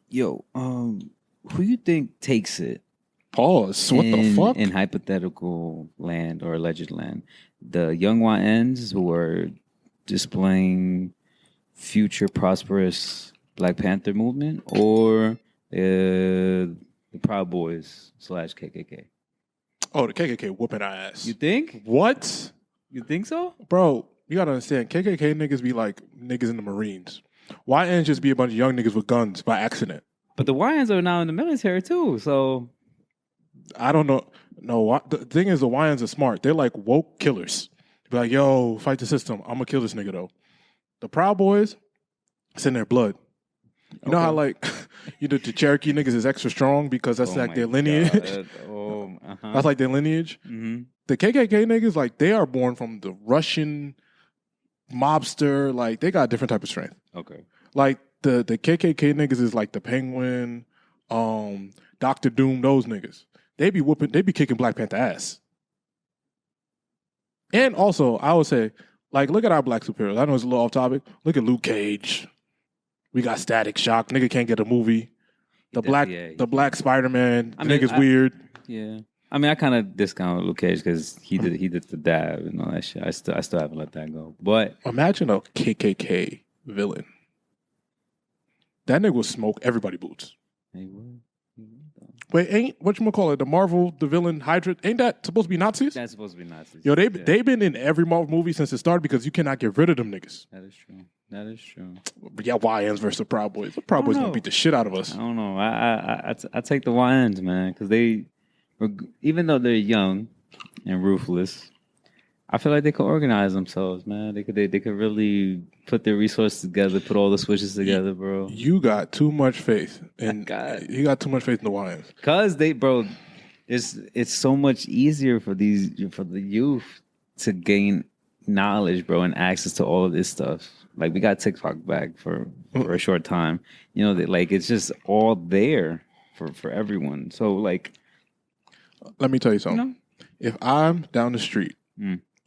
Yo, who you think takes it Pause. What the fuck? in hypothetical land or alleged land? The young YNs who are displaying future prosperous Black Panther movement, or the Proud Boys / KKK? Oh, the KKK whooping our ass. You think? What? You think so? Bro, you gotta understand, KKK niggas be like niggas in the Marines. YNs just be a bunch of young niggas with guns by accident. But the YNs are now in the military too, so I don't know. No, the thing is, the YNs are smart. They're like woke killers. Be like, yo, fight the system. I'm gonna kill this nigga though. The Proud Boys, it's in their blood. You know how like the Cherokee niggas is extra strong because that's like their lineage. That's like their lineage. Mm-hmm. The KKK niggas, like they are born from the Russian mobster. Like they got a different type of strength. Okay. Like the KKK niggas is like the Penguin, Doctor Doom. Those niggas, they be kicking Black Panther ass. And also, I would say, like, look at our black superheroes. I know it's a little off topic. Look at Luke Cage. We got Static Shock. Nigga can't get a movie. The black Spider-Man. Nigga's weird. Yeah. I mean, I kind of discount Luke Cage because he did the dab and all that shit. I still haven't let that go. But imagine a KKK villain. That nigga will smoke everybody boots. He would. Wait, ain't whatchamacallit, the Marvel, the villain Hydra, ain't that supposed to be Nazis? That's supposed to be Nazis. Yo, they've been in every Marvel movie since it started because you cannot get rid of them niggas. That is true. That is true. But yeah, YNs versus the Proud Boys. The Proud Boys gonna beat the shit out of us. I don't know. I take the YNs, man, because they, even though they're young and ruthless, I feel like they could organize themselves, man. They could really put their resources together, put all the switches together, bro. You got too much faith, and you got too much faith in the YNs. Cause it's so much easier for the youth to gain knowledge, bro, and access to all of this stuff. Like we got TikTok back for a short time, you know. That like it's just all there for everyone. So like, let me tell you something. If I'm down the street.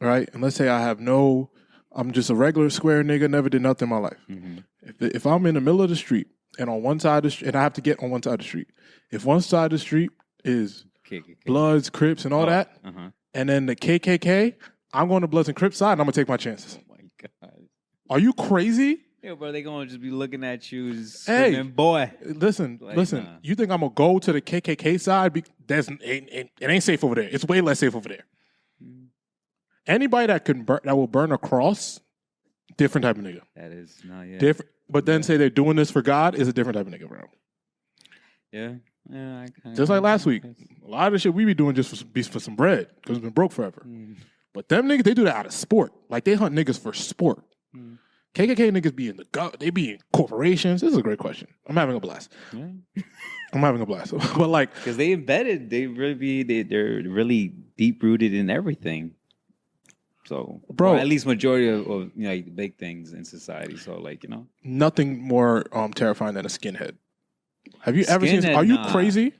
Right? And let's say I'm just a regular square nigga, never did nothing in my life. Mm-hmm. If I'm in the middle of the street and on one side of the street, and I have to get on one side of the street, if one side of the street is KKK. Bloods, Crips, and all that, and then the KKK, I'm going to Bloods and Crips side and I'm going to take my chances. Oh my God. Are you crazy? Yeah, bro, they going to just be looking at you hey, boy. Listen. Nah. You think I'm going to go to the KKK side? It ain't safe over there. It's way less safe over there. Anybody that will burn a cross, different type of nigga. That is not yet. Different, but then say they're doing this for God is a different type of nigga, bro. Yeah. Just like last week, a lot of the shit we be doing just for some bread because we've been broke forever. But them niggas, they do that out of sport. Like they hunt niggas for sport. KKK niggas be they be in corporations. This is a great question. I'm having a blast. Yeah. I'm having a blast. But like, because they're really deep rooted in everything. So, bro, at least majority of the big things in society. So, like, nothing more terrifying than a skinhead. Have you ever seen? Are you crazy?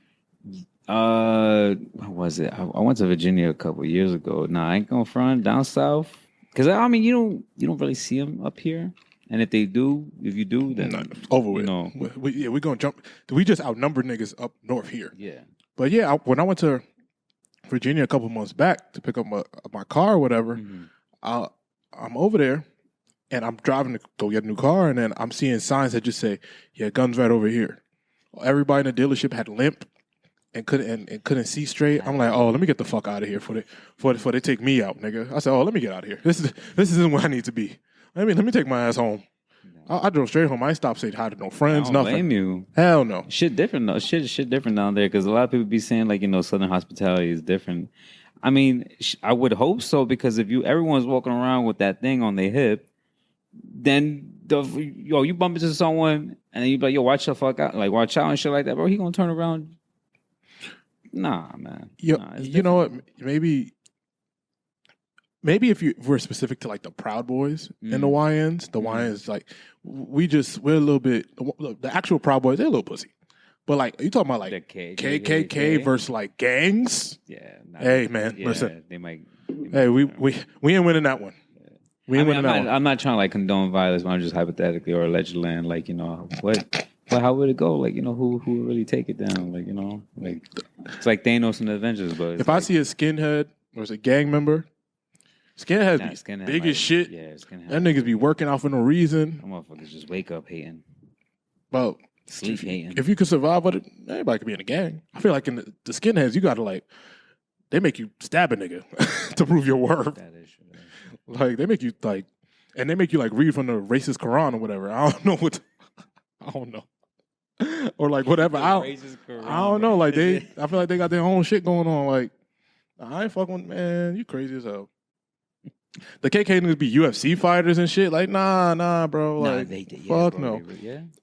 What was it? I went to Virginia a couple years ago. Nah, I ain't gonna front down south because I mean you don't really see them up here. And if you do, then over with. We're gonna jump. We just outnumber niggas up north here. Yeah. But yeah, when I went to Virginia a couple months back to pick up my car or whatever, I'm over there and I'm driving to go get a new car, and then I'm seeing signs that just say, "Yeah, guns right over here." Everybody in the dealership had limped and couldn't see straight. I'm like, "Oh, let me get the fuck out of here before they take me out, nigga." I said, "Oh, let me get out of here. This isn't where I need to be. Let me take my ass home." I drove straight home. I ain't stopped saying hi to no friends, I don't nothing. Blame you. Hell no. Shit different though. Shit different down there because a lot of people be saying like Southern hospitality is different. I mean, I would hope so because if everyone's walking around with that thing on their hip, then you bump into someone and then you be like, yo, watch the fuck out, like watch out and shit like that, bro. He gonna turn around. Nah, man. You know what? Maybe if we're specific to like the Proud Boys and the YNs, YNs like we're a little bit. The actual Proud Boys, they're a little pussy. But like you talking about like the KKK versus like gangs? Yeah. Hey man, listen. They might. Hey, we ain't winning that one. We ain't winning that one. I'm not trying to like condone violence, but I'm just hypothetically or allegedly like what But how would it go? Like, who would really take it down? Like, like it's like Thanos and the Avengers. But if I see a skinhead or a gang member, skinheads be skinhead big as shit. Yeah, skinhead. Them niggas be working out for no reason. Them motherfuckers just wake up hating. Well, sleep hating. If you could survive with it, everybody could be in a gang. I feel like in the skinheads, you gotta like, they make you stab a nigga to prove your worth. That is true. Like they make you like, and they make you like read from the racist Quran or whatever. I don't know what. I don't know. Or like whatever. I don't know. Like I feel like they got their own shit going on. Like I ain't fucking with, man. You crazy as hell. The KK niggas be UFC fighters and shit. Like nah, bro. Like fuck no.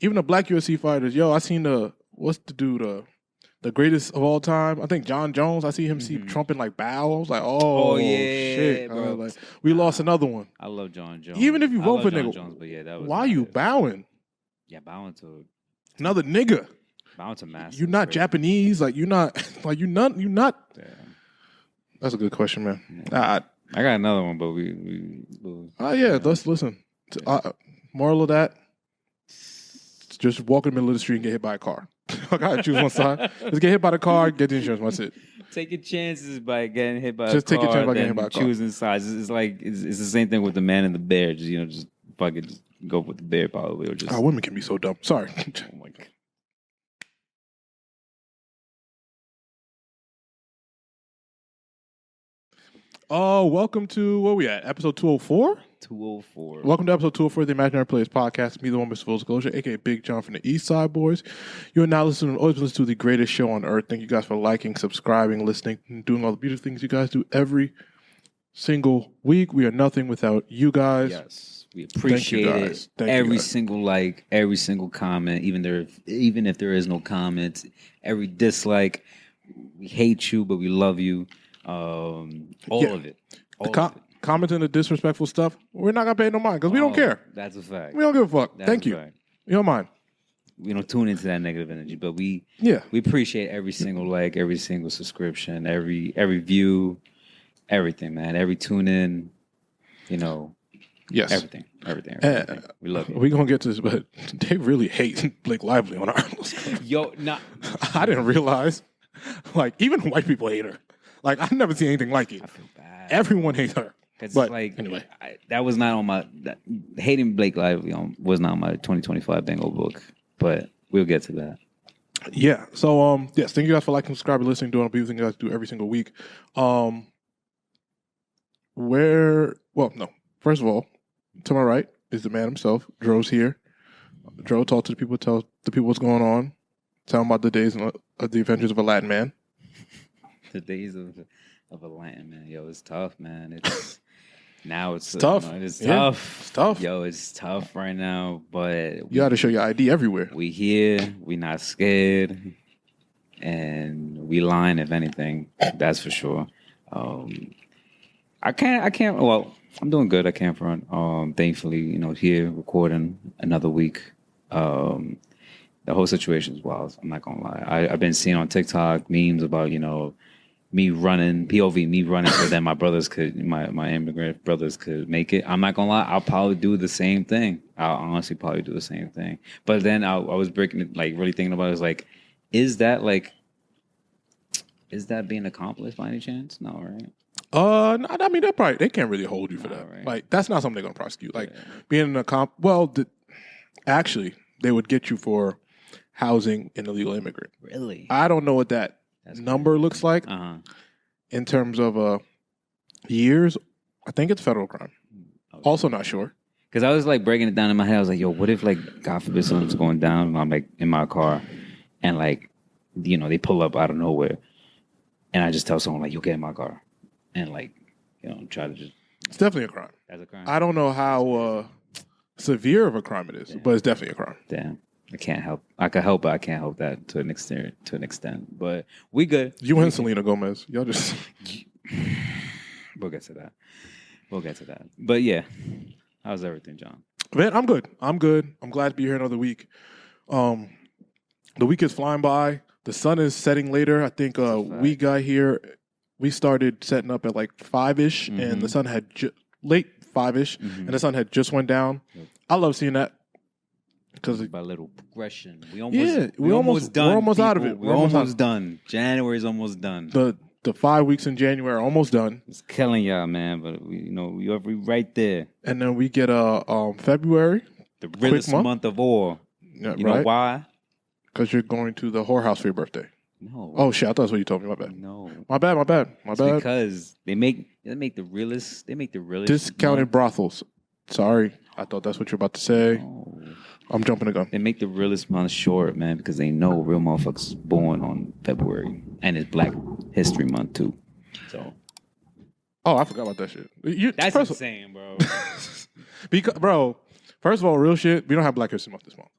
Even the black UFC fighters. Yo, I seen what's the dude? The greatest of all time. I think John Jones. I see him see Trump in like bow. I was like, oh yeah, shit, bro. Like we lost another one. I love John Jones. Even if you vote for nigga, Jones, but yeah, that was why you bowing? Yeah, bowing to another nigga. Bowing to mass. You're not Japanese. Like you're not. Like you're not. Yeah. That's a good question, man. Yeah. I got another one, but let's listen. Moral of that: just walk in the middle of the street and get hit by a car. I gotta choose one side. Just get hit by the car, get the insurance. That's it. Take your chances by getting hit by a car. Just take your chance by getting hit by a car. Choosing sides. It's like it's the same thing with the man and the bear. Just fucking just go with the bear probably, or just. Women can be so dumb. Sorry. Oh my God. Oh, welcome to where we at? Episode 204? 204. Welcome to episode 204 of the Imaginary Players Podcast. Me, the one with full disclosure, aka Big John from the East Side Boys. You are now listening, always listen to the greatest show on earth. Thank you guys for liking, subscribing, listening, and doing all the beautiful things you guys do every single week. We are nothing without you guys. Yes. We appreciate it. Every single like, every single comment, even if there is no comments, every dislike. We hate you, but we love you. All of it. Commenting the disrespectful stuff, we're not gonna pay no mind because we don't care. That's a fact. We don't give a fuck. Thank you. Fact. We don't mind. We don't tune into that negative energy, but we appreciate every single like, every single subscription, every view, everything, man. Every tune in, Yes. Everything. We love you. We're gonna get to this, but they really hate Blake Lively on our Yo, I didn't realize. Like even white people hate her. Like I've never seen anything like it. I feel bad. Everyone hates her. But anyway, that was not on my hating Blake Lively was not on my 2025 bingo book. But we'll get to that. Yeah. So yes, thank you guys for liking, subscribing, listening, doing all the beautiful things you guys do every single week. First of all, to my right is the man himself. Dro's here. Dro, talk to the people, tell the people what's going on. Tell them about the days of the adventures of a Latin man. The days of a Latin man. Yo, it's tough, man. It's tough. It's yeah, tough. It's tough. Yo, it's tough right now, but you got to show your ID everywhere. We here. We not scared, and we lying if anything. That's for sure. I can't. Well, I'm doing good. I can't front. Thankfully, here recording another week. The whole situation is wild. I'm not gonna lie. I've been seeing on TikTok memes about me running POV, so that my brothers could, my immigrant brothers could make it. I'm not gonna lie. I'll probably do the same thing. I'll honestly probably do the same thing. But then I was breaking it, like really thinking about it. I was like, is that being accomplished by any chance? No, right? No, I mean they can't really hold you for that. Right. Like that's not something they're gonna prosecute. Like being an actually they would get you for housing an illegal immigrant. Really? I don't know what that's number crazy. Looks like in terms of years. I think it's federal crime. Okay. Also not sure. Because I was like breaking it down in my head. I was like, yo, what if like God forbid something's going down and I'm like in my car and like they pull up out of nowhere and I just tell someone like, yo, get in my car and like try to just. It's definitely a crime. That's a crime. I don't know how severe of a crime it is, but it's definitely a crime. Damn. I can't help. I can help, but I can't help that to an extent. But we good. You and Selena Gomez, y'all just. We'll get to that. But yeah, how's everything, John? Man, I'm good. I'm glad to be here another week. The week is flying by. The sun is setting later. I think we got here. We started setting up at like 5-ish, and the sun had late 5-ish, and the sun had just went down. Yep. I love seeing that. because by little progression. We we're almost done. We're almost out of it. We're almost done. January's almost done. The 5 weeks in January are almost done. It's killing y'all, man. But we right there. And then we get February, the realest month of all. Yeah, you know why? Because you're going to the whorehouse for your birthday. No. Oh shit! I thought that's what you told me. My bad. No. My bad. Because they make the realest. They make the realest discounted brothels. Sorry, I thought that's what you're about to say. No. I'm jumping the gun. They make the realest month short, man, because they know real motherfuckers born on February, and it's Black History Month too. So. Oh, I forgot about that shit. That's insane, bro. Because, bro, first of all, real shit. We don't have Black History Month this month.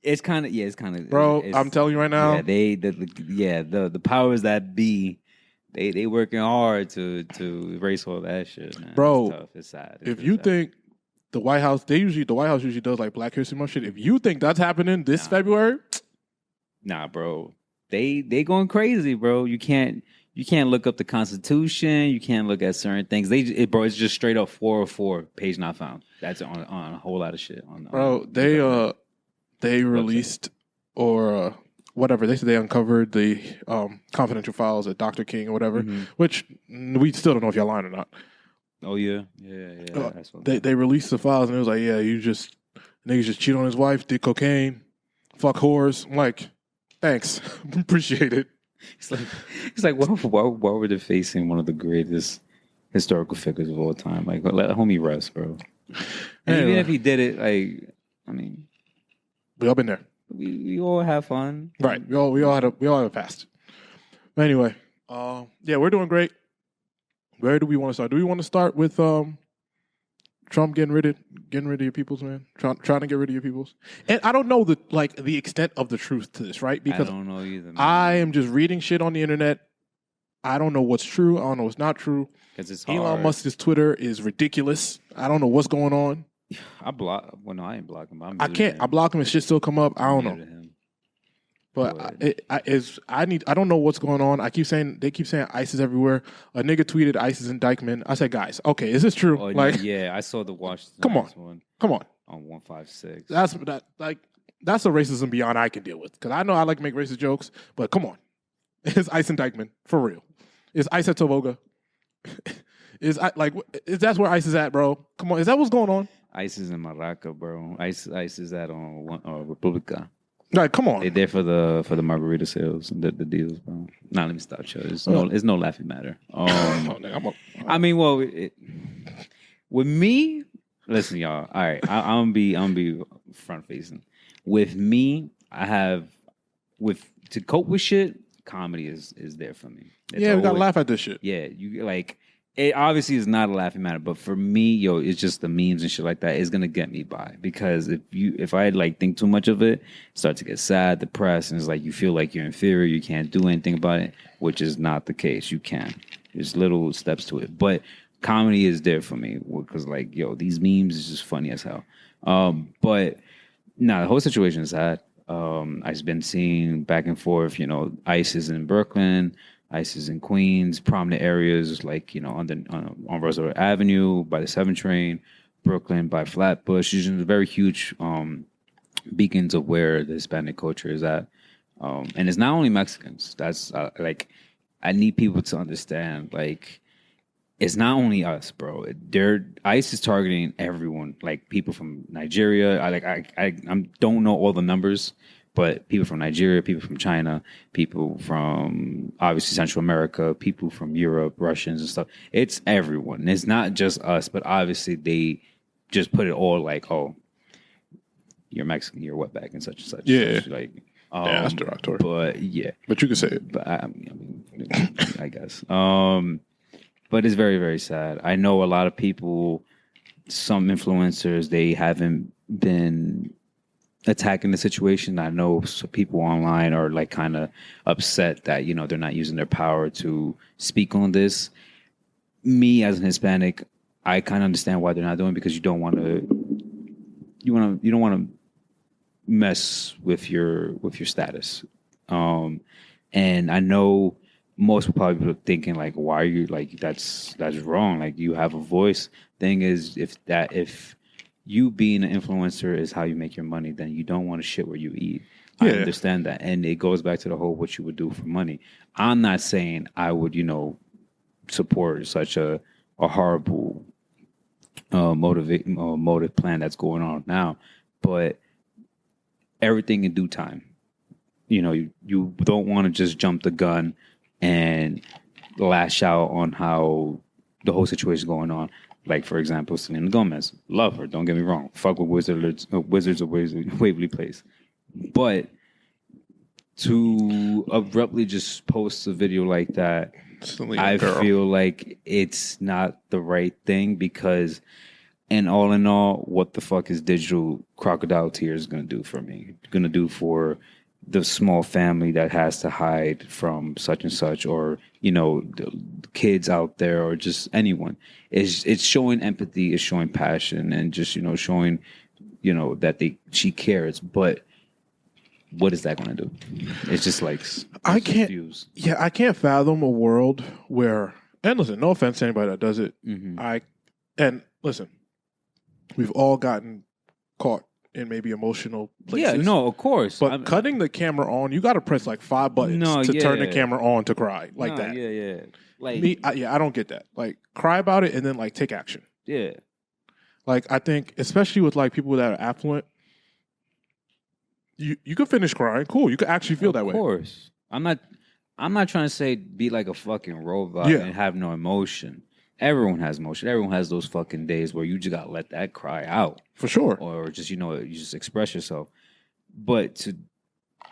It's kind of bro. I'm telling you right now. Yeah, the powers that be, they working hard to erase all that shit, man. Bro, it's tough. It's sad. If you think the White House usually does like Black History Month shit. If you think that's happening this February, nah, bro, they going crazy, bro. You can't look up the Constitution. You can't look at certain things. It's just straight up 404 page not found. That's on a whole lot of shit. They released or whatever. They said they uncovered the confidential files at Dr. King or whatever, which we still don't know if y'all lying or not. Oh yeah. They released the files and it was like, niggas just cheat on his wife, did cocaine, fuck whores. I'm like, thanks, appreciate it. It's like why were they facing one of the greatest historical figures of all time? Like, let homie rest, bro. And even if he did it, like, I mean. We all been there. We all have fun, right? We all had a fast. But anyway, we're doing great. Where do we want to start? Do we want to start with Trump getting rid of your peoples, man? Trying to get rid of your peoples. And I don't know the extent of the truth to this, right? Because I don't know either. Man. I am just reading shit on the internet. I don't know what's true. I don't know what's not true. Because it's Elon Musk's Twitter is ridiculous. I don't know what's going on. I ain't blocking him. I can't. I block him and shit still come up. I don't know. But I don't know what's going on. They keep saying ISIS everywhere. A nigga tweeted ISIS indictment. I said, guys, okay, is this true? Oh, I saw the Washington. Come on. On 156. That's a racism beyond I can deal with. Because I know I like to make racist jokes, but come on, it's ICE indictment for real. Is ICE at Toboga? Is that's where ICE is at, bro? Come on, is that what's going on? ICE is in Maraca, bro. ICE is at Republica. Like, come on. They're there for the margarita sales and the deals, bro. Nah, let me stop, show. It's no laughing matter. I mean, well, with me, listen, y'all. All right, I'm gonna be front facing. With me, to cope with shit. Comedy is there for me. We gotta laugh at this shit. Yeah, you like. It obviously is not a laughing matter, but for me, it's just the memes and shit like that is gonna get me by. Because if I think too much of it, start to get sad, depressed, and it's like you feel like you're inferior, you can't do anything about it, which is not the case. You can. There's little steps to it, but comedy is there for me because these memes is just funny as hell. But the whole situation is sad. I've been seeing back and forth. ICE is in Brooklyn. ICE is in Queens, prominent areas on Roosevelt Avenue by the 7 train, Brooklyn by Flatbush. These are very huge beacons of where the Hispanic culture is at. And it's not only Mexicans. That's I need people to understand, it's not only us, bro. ICE is targeting everyone, people from Nigeria. I don't know all the numbers, but people from Nigeria, people from China, people from obviously Central America, people from Europe, Russians and stuff. It's everyone. It's not just us, but obviously they just put it all you're Mexican, you're wetback and such and such. Yeah. That's derogatory. But yeah. But you can say it. But I guess. But it's very, very sad. I know a lot of people, some influencers, they haven't been attacking the situation. I know some people online are kind of upset that they're not using their power to speak on this. Me as an Hispanic, I kind of understand why they're not doing it because you don't want to mess with your status. And I know most will probably be thinking why are you that's wrong? You have a voice. Thing is, if you being an influencer is how you make your money, then you don't want to shit where you eat. I understand that. And it goes back to the whole what you would do for money. I'm not saying I would, support such a horrible motive plan that's going on now. But everything in due time. You don't want to just jump the gun and lash out on how the whole situation is going on. Like, for example, Selena Gomez. Love her, don't get me wrong. Fuck with Wizards of Waverly Place. But to abruptly just post a video like that, I feel like it's not the right thing because, and all in all, what the fuck is digital crocodile tears going to do for me? Going to do for the small family that has to hide from such and such, or the kids out there, or just anyone. It's showing empathy, it's showing passion, and just showing that she cares. But what is that going to do? It's just like I can't fathom a world where. And listen, no offense to anybody that does it. Listen, we've all gotten caught in maybe emotional places. Yeah, no, of course. But cutting the camera on, you got to press like 5 buttons to turn the camera on to cry like that. Yeah. Like me, I don't get that. Like, cry about it and then like take action. Yeah. Like, I think, especially with like people that are affluent, you could finish crying. Cool, you could actually feel that way. Of course, I'm not trying to say be like a fucking robot and have no emotion. Everyone has emotion. Everyone has those fucking days where you just gotta let that cry out. For sure. Or just, you just express yourself. But to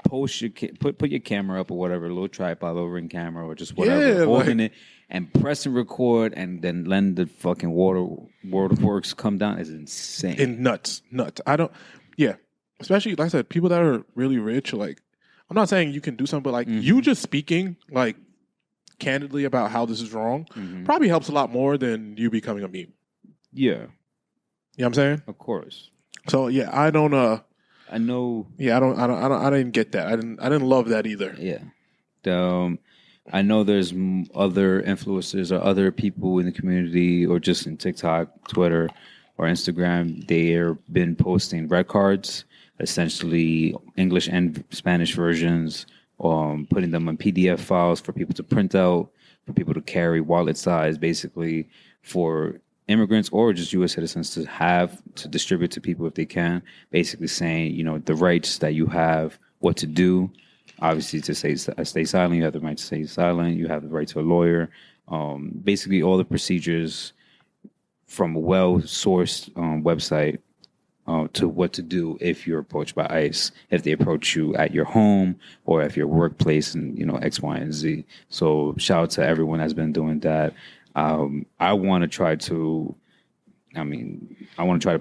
post put your camera up or whatever, a little tripod over in camera or just whatever, holding it and press and record and then letting the fucking waterworks come down is insane. And nuts. Especially, like I said, people that are really rich, like, I'm not saying you can do something, but like you just speaking like candidly about how this is wrong probably helps a lot more than you becoming a meme. Yeah. You know what I'm saying? Of course. So yeah, I know. Yeah, I didn't get that. I didn't love that either. Yeah. I know there's other influencers or other people in the community or just in TikTok, Twitter, or Instagram. They've been posting red cards, essentially English and Spanish versions, putting them on PDF files for people to print out, for people to carry wallet size, basically for immigrants or just U.S. citizens to distribute to people if they can, basically saying, the rights that you have, what to do. Obviously, to stay silent, you have the right to stay silent. You have the right to a lawyer. Basically, all the procedures from a well-sourced website to what to do if you're approached by ICE, if they approach you at your home or at your workplace, and X, Y, and Z. So shout out to everyone that's been doing that. I want to try to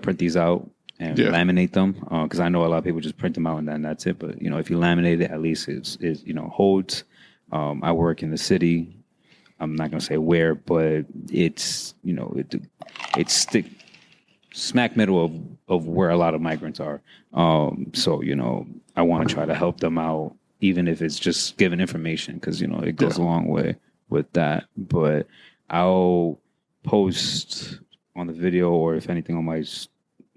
print these out and laminate them because I know a lot of people just print them out and then that's it. But if you laminate it, at least it holds. I work in the city. I'm not gonna say where, but it's it's smack middle of where a lot of migrants are. So I want to try to help them out, even if it's just giving information, because it goes a long way with that. But I'll post on the video, or if anything on my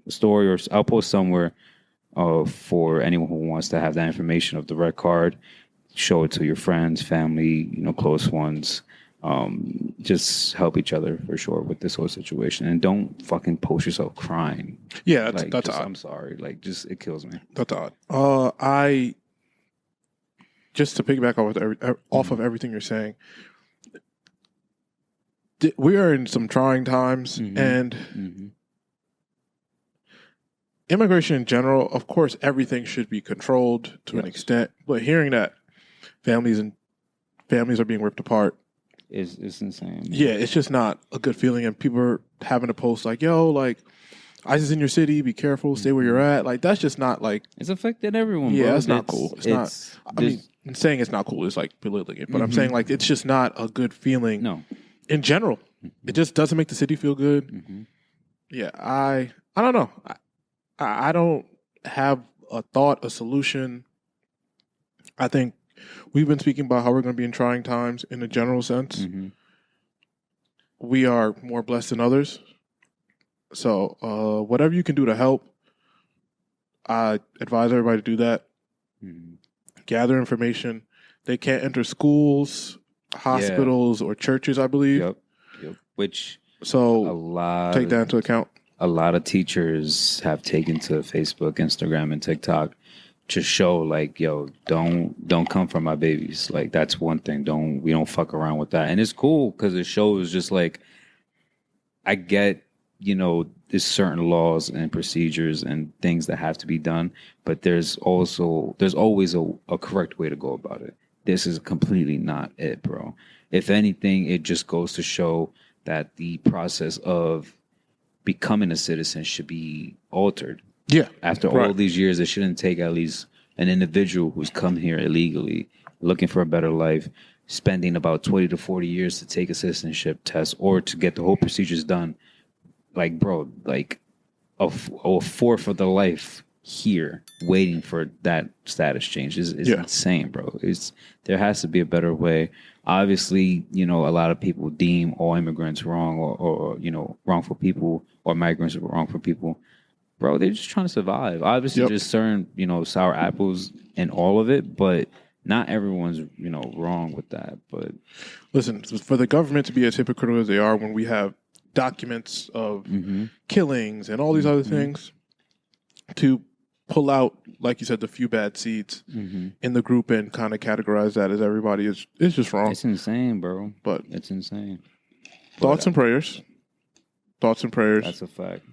story, or I'll post somewhere for anyone who wants to have that information of the red card. Show it to your friends, family, close ones. Just help each other for sure with this whole situation, and don't fucking post yourself crying. Yeah, that's odd. I'm sorry, it kills me. That's odd. I just to piggyback off of everything you're saying. We are in some trying times, and immigration in general, of course, everything should be controlled to an extent. But hearing that families are being ripped apart, it's insane. Yeah, it's just not a good feeling, and people are having to post like, "Yo, like, ICE is in your city. Be careful. Stay where you're at." Like, that's just not like it's affected everyone. Yeah, bro. that's not cool. It's not. I mean, saying it's not cool is like belittling it, but I'm saying like it's just not a good feeling. No, in general, it just doesn't make the city feel good. Yeah, I don't know. I don't have a thought, a solution. I think we've been speaking about how we're going to be in trying times in a general sense. We are more blessed than others. So whatever you can do to help, I advise everybody to do that. Mhm. Gather information. They can't enter schools, hospitals, or churches, I believe. Yep. Which a So lot take of, that into account. a lot of teachers have taken to Facebook, Instagram, and TikTok to show like, yo, don't come for my babies. Like that's one thing. We don't fuck around with that. And it's cool because it shows just like I get, there's certain laws and procedures and things that have to be done, but there's always a correct way to go about it. This is completely not it, bro. If anything, it just goes to show that the process of becoming a citizen should be altered. Yeah. After all these years, it shouldn't take at least an individual who's come here illegally, looking for a better life, spending about 20 to 40 years to take a citizenship test or to get the whole procedures done. Like, bro, like a fourth of the life here waiting for that status change is insane, bro. There has to be a better way. Obviously, a lot of people deem all immigrants wrong or wrongful people or migrants are wrongful people. Bro, they're just trying to survive. Obviously, there's certain, sour apples in all of it, but not everyone's, wrong with that. But listen, for the government to be as hypocritical as they are when we have documents of killings and all these other things, to pull out, like you said, the few bad seeds in the group and kind of categorize that as everybody is just wrong. It's insane, bro. But it's insane. Thoughts and prayers. Thoughts and prayers. That's a fact.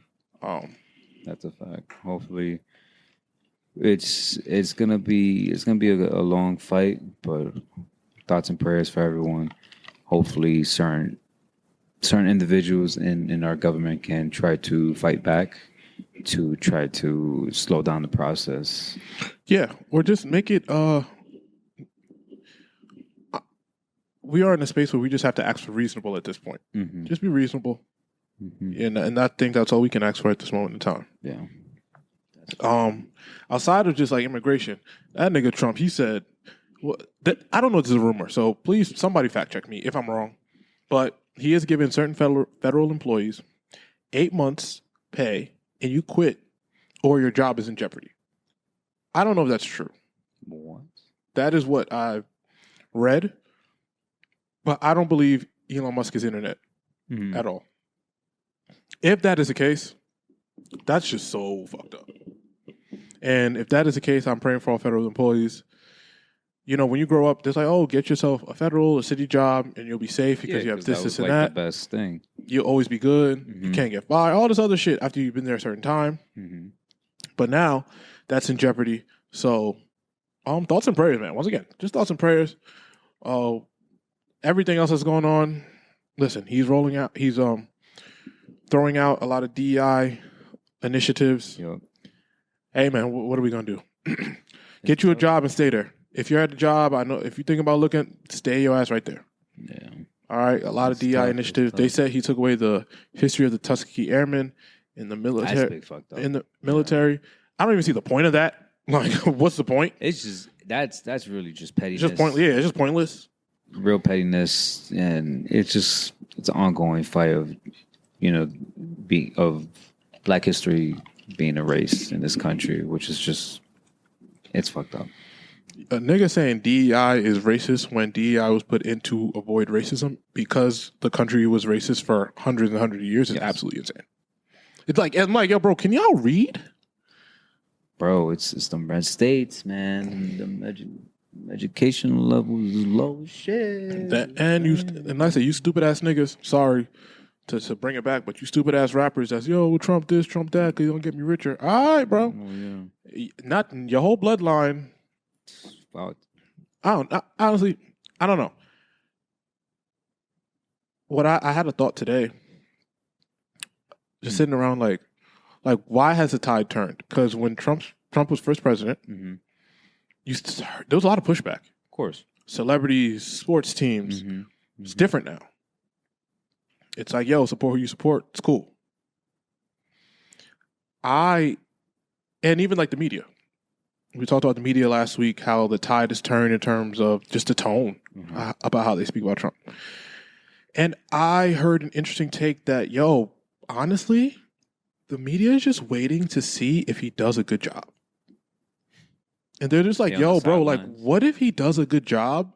That's a fact. Hopefully, it's gonna be a long fight, but thoughts and prayers for everyone. Hopefully, certain individuals in our government can try to fight back to try to slow down the process. Yeah, or just make it. We are in a space where we just have to ask for reasonable at this point. Just be reasonable. And I think that's all we can ask for at this moment in time. Yeah. Outside of just like immigration, that nigga Trump, he said, I don't know if this is a rumor, so please somebody fact check me if I'm wrong, but he is giving certain federal employees 8 months pay and you quit or your job is in jeopardy. I don't know if that's true. What? That is what I've read, but I don't believe Elon Musk is internet at all. If that is the case, that's just so fucked up. And if that is the case, I'm praying for all federal employees. When you grow up, there's like, oh, get yourself a city job, and you'll be safe because you have this, and that. The best thing. You'll always be good. You can't get fired. All this other shit after you've been there a certain time. But now that's in jeopardy. So, thoughts and prayers, man. Once again, just thoughts and prayers. Everything else that's going on. Listen, he's throwing out a lot of DEI initiatives. Yep. Hey, man, what are we gonna do? Get you a job and stay there. If you're at the job, I know if you think about looking, stay your ass right there. Yeah. All right. A lot of DEI initiatives. They said he took away the history of the Tuskegee Airmen in the military. That's big fucked up. In the military, yeah. I don't even see the point of that. Like, what's the point? It's just that's really just pettiness. It's just pointless. Yeah, it's just pointless. Real pettiness, and it's an ongoing fight of of Black history being erased in this country, which is just it's fucked up. A nigga saying DEI is racist when DEI was put in to avoid racism because the country was racist for hundreds and hundreds of years is absolutely insane. It's like, I'm like, yo, bro, can y'all read? Bro, it's them red states, man. The education level is low as shit. And I say, you stupid ass niggas, sorry to bring it back, but you stupid ass rappers that's, yo, Trump this, Trump that, because you don't get me richer. All right, bro. Oh, yeah. Not your whole bloodline. Wow. Honestly, I don't know. What I had a thought today, just sitting around like why has the tide turned? Because when Trump was first president, there was a lot of pushback. Of course. Celebrities, sports teams. It's different now. It's like, yo, support who you support. It's cool. And even like the media. We talked about the media last week, how the tide has turned in terms of just the tone about how they speak about Trump. And I heard an interesting take that, yo, honestly, the media is just waiting to see if he does a good job. And they're just like, Yeah, on yo, the bro, like, sidelines. what if he does a good job?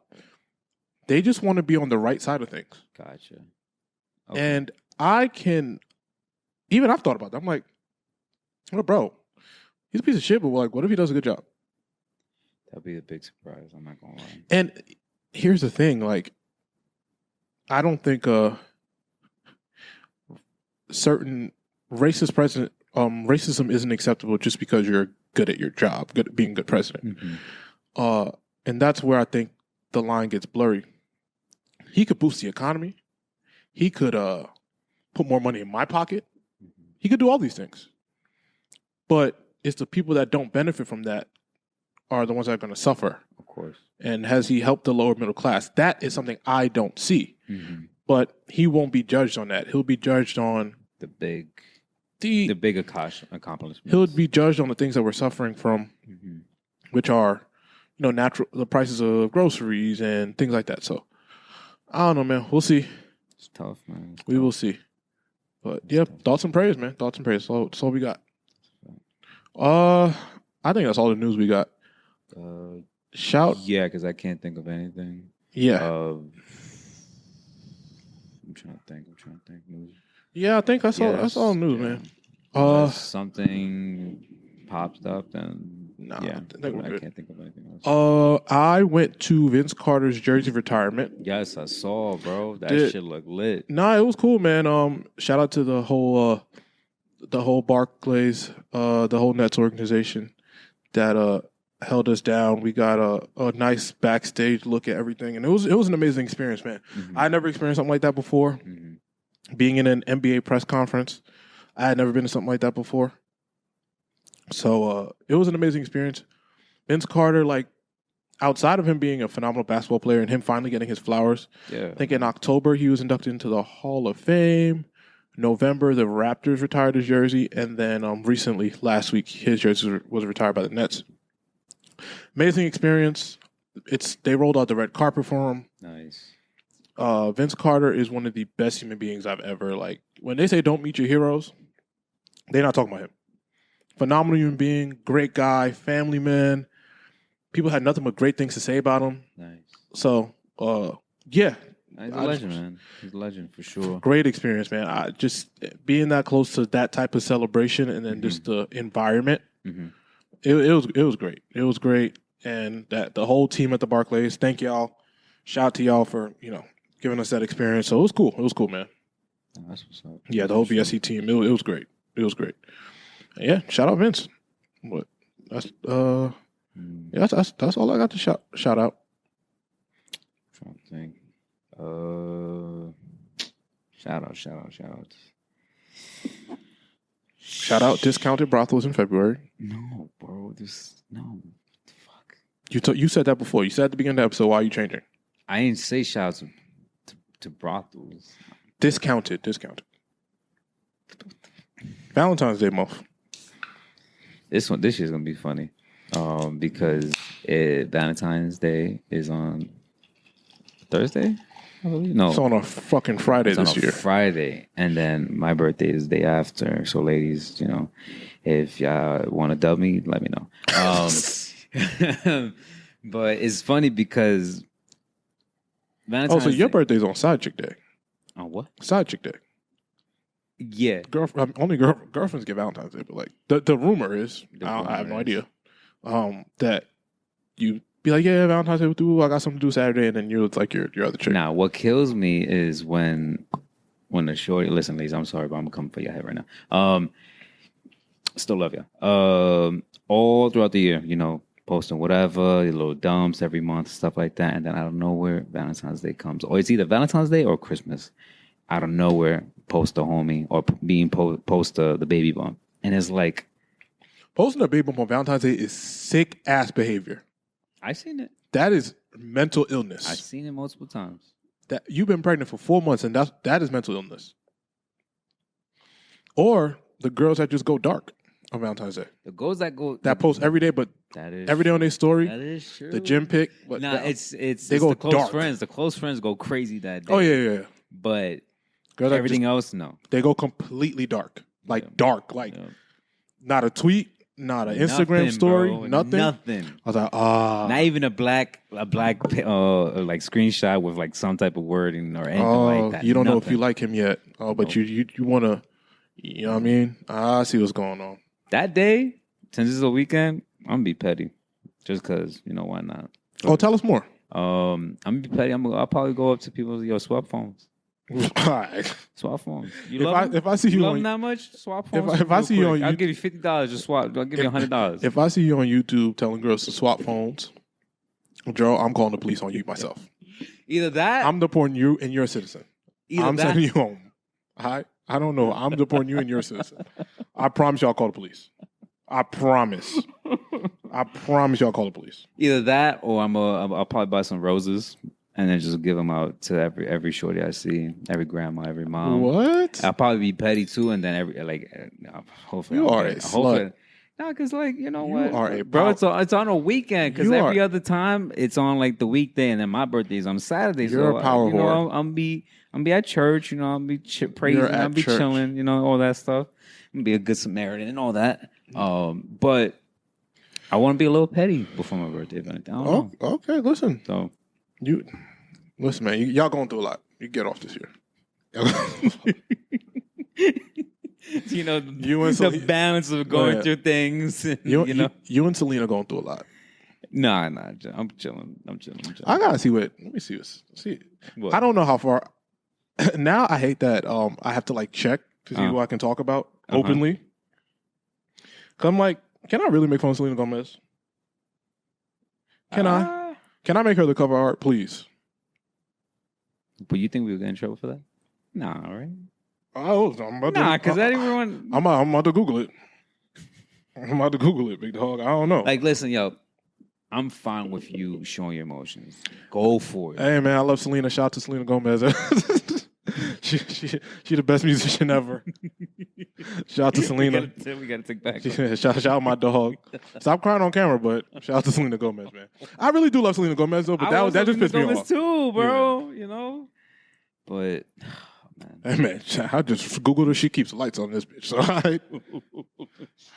They just want to be on the right side of things. Gotcha. Okay. And I've thought about that. I'm like, well, bro, he's a piece of shit, but like, what if he does a good job? That'd be a big surprise. I'm not gonna lie. And here's the thing, like, I don't think certain racism isn't acceptable just because you're good at your job, good at being a good president. Mm-hmm. And that's where I think the line gets blurry. He could boost the economy. He could put more money in my pocket. Mm-hmm. He could do all these things. But it's the people that don't benefit from that are the ones that are going to suffer. Of course. And has he helped the lower middle class? That is something I don't see. Mm-hmm. But he won't be judged on that. He'll be judged on The big accomplishments. He'll be judged on the things that we're suffering from, Mm-hmm. which are, the prices of groceries and things like that. So I don't know, man. We'll see. It's tough, man. We will see. But yeah, thoughts and prayers, man. Thoughts and prayers. That's all we got. I think that's all the news we got. Shout. Yeah, because I can't think of anything. Yeah. I'm trying to think. News. Yeah, I think that's all news, yeah. man. Unless something pops up, then Nah, yeah, I think we're I good. can't think of anything else. I went to Vince Carter's jersey retirement. Yes, I saw, bro. That Did- shit looked lit. Nah, it was cool, man. Shout out to the whole Barclays, the whole Nets organization that held us down. We got a nice backstage look at everything, and it was an amazing experience, man. Mhm. I never experienced something like that before. Mhm. Being in an NBA press conference, I had never been to something like that before. So it was an amazing experience. Vince Carter, like, outside of him being a phenomenal basketball player and him finally getting his flowers, Yeah. I think in October he was inducted into the Hall of Fame. November, the Raptors retired his jersey, and then recently, last week, his jersey was retired by the Nets. Amazing experience. They rolled out the red carpet for him. Nice. Vince Carter is one of the best human beings I've ever, like, when they say don't meet your heroes, they're not talking about him. Phenomenal human being, great guy, family man. People had nothing but great things to say about him. Nice. So, yeah, He's a legend, man. He's a legend for sure. great experience, man. I just being that close to that type of celebration, and then just the environment. Mm-hmm. It was great. It was great, and that the whole team at the Barclays. Thank y'all. Shout out to y'all for giving us that experience. So it was cool. It was cool, man. Oh, that's what's up. Yeah, the whole BSC team. It was great. It was great. Yeah, shout out Vince. But that's yeah, that's all I got to shout out. Trying to think. Shout out. Shout out discounted brothels in February. No, bro. No. Fuck. You said that before. You said at the beginning of the episode. Why are you changing? I didn't say shout out to brothels. Discounted. Valentine's Day month. This year's gonna be funny, because Valentine's Day is on Thursday. I believe. No, It's on a fucking Friday it's on this a year. Friday, and then my birthday is the day after. So, ladies, if y'all want to dub me, let me know. But it's funny because Valentine's So your Day- birthday's on Side Chick Day. on what? Side Chick Day. Yeah, Girlfriends get Valentine's Day, but like the rumor is, I have no idea, that you be like, yeah, Valentine's Day, I got something to do Saturday, and then you're like your other chick. Now, what kills me is when the shorty. Listen, ladies, I'm sorry, but I'm coming for your head right now. Still love you. All throughout the year, posting whatever, your little dumps every month, stuff like that, and then out of nowhere, Valentine's Day comes, or it's either Valentine's Day or Christmas. Out of nowhere, post a homie or post the baby bump, and it's like Posting a baby bump on Valentine's Day is sick ass behavior. I seen it. That is mental illness. I seen it multiple times. That you've been pregnant for 4 months, and that is mental illness. Or the girls that just go dark on Valentine's Day. The girls that Post every day, but that is every day on their story. That is true. The gym pic. But Nah, it's they go the close dark. friends. The close friends go crazy that day. Oh yeah. But Girls that everything else, no. they go completely dark. like dark, like not a tweet, not an Instagram Nothing, story, bro. nothing. Nothing. I was like, Not even a black like screenshot with like some type of wording or anything like that. You don't know if Nothing. you like him yet. Oh, but you want to, you know what I mean? I see what's going on. That day, since it's a weekend, I'm gonna be petty, just because why not? Oh, tell us more. I'm gonna be petty. I'll probably go up to people. Swap phones. All right. Swap phones. If I see you love on them that much, swap phones. if I see you on I'll YouTube, give you $50. Just swap. I'll give you $100. if I see you on YouTube telling girls to swap phones, Joe, I'm calling the police on you myself. Either that, I'm deporting you and you're a citizen. I'm sending you home. All right? I don't know. I'm deporting you and you're a citizen. I promise you I'll call the police. I promise. I promise you I'll call the police. either that, or I'll probably buy some roses and then just give them out to every shorty I see, every grandma, every mom. What? I'll probably be petty too, and then hopefully You are a slut. No, because what, are a bro, it's on a weekend. Because You every are- other time it's on like the weekday, and then my birthday's on Saturday. You're so a power whore. I'm be at church. I'll be praising. You're I'll at be church. chilling. All that stuff. I'm gonna be a good Samaritan and all that. But I want to be a little petty before my birthday. If anything, I don't know. Okay. Listen, So listen, man. Y'all going through a lot. You get off this year. You and the Selena- balance of going Yeah. through things. you and Selena going through a lot. Nah, I'm chilling. I gotta see what. Let me see this. See, What? I don't know how far. Now I hate that. I have to like check to see who I can talk about openly. Cause I'm like, can I really make fun of Selena Gomez? Can I? Can I make her the cover art, please? But you think we would get in trouble for that? Nah, right? I'm about Nah, to, because everyone I'm about to Google it. I'm about to Google it, big dog. I don't know. like listen, yo. I'm fine with you showing your emotions. Go for it. Hey man, I love Selena. Shout out to Selena Gomez. she the best musician ever. Shout out to Selena. We gotta take back. Shout out my dog. Stop crying on camera, but shout out to Selena Gomez, man. I really do love Selena Gomez though, but that just pissed me off too, bro. But man. Hey man, I just Googled her. She keeps the lights on this bitch. So, all right.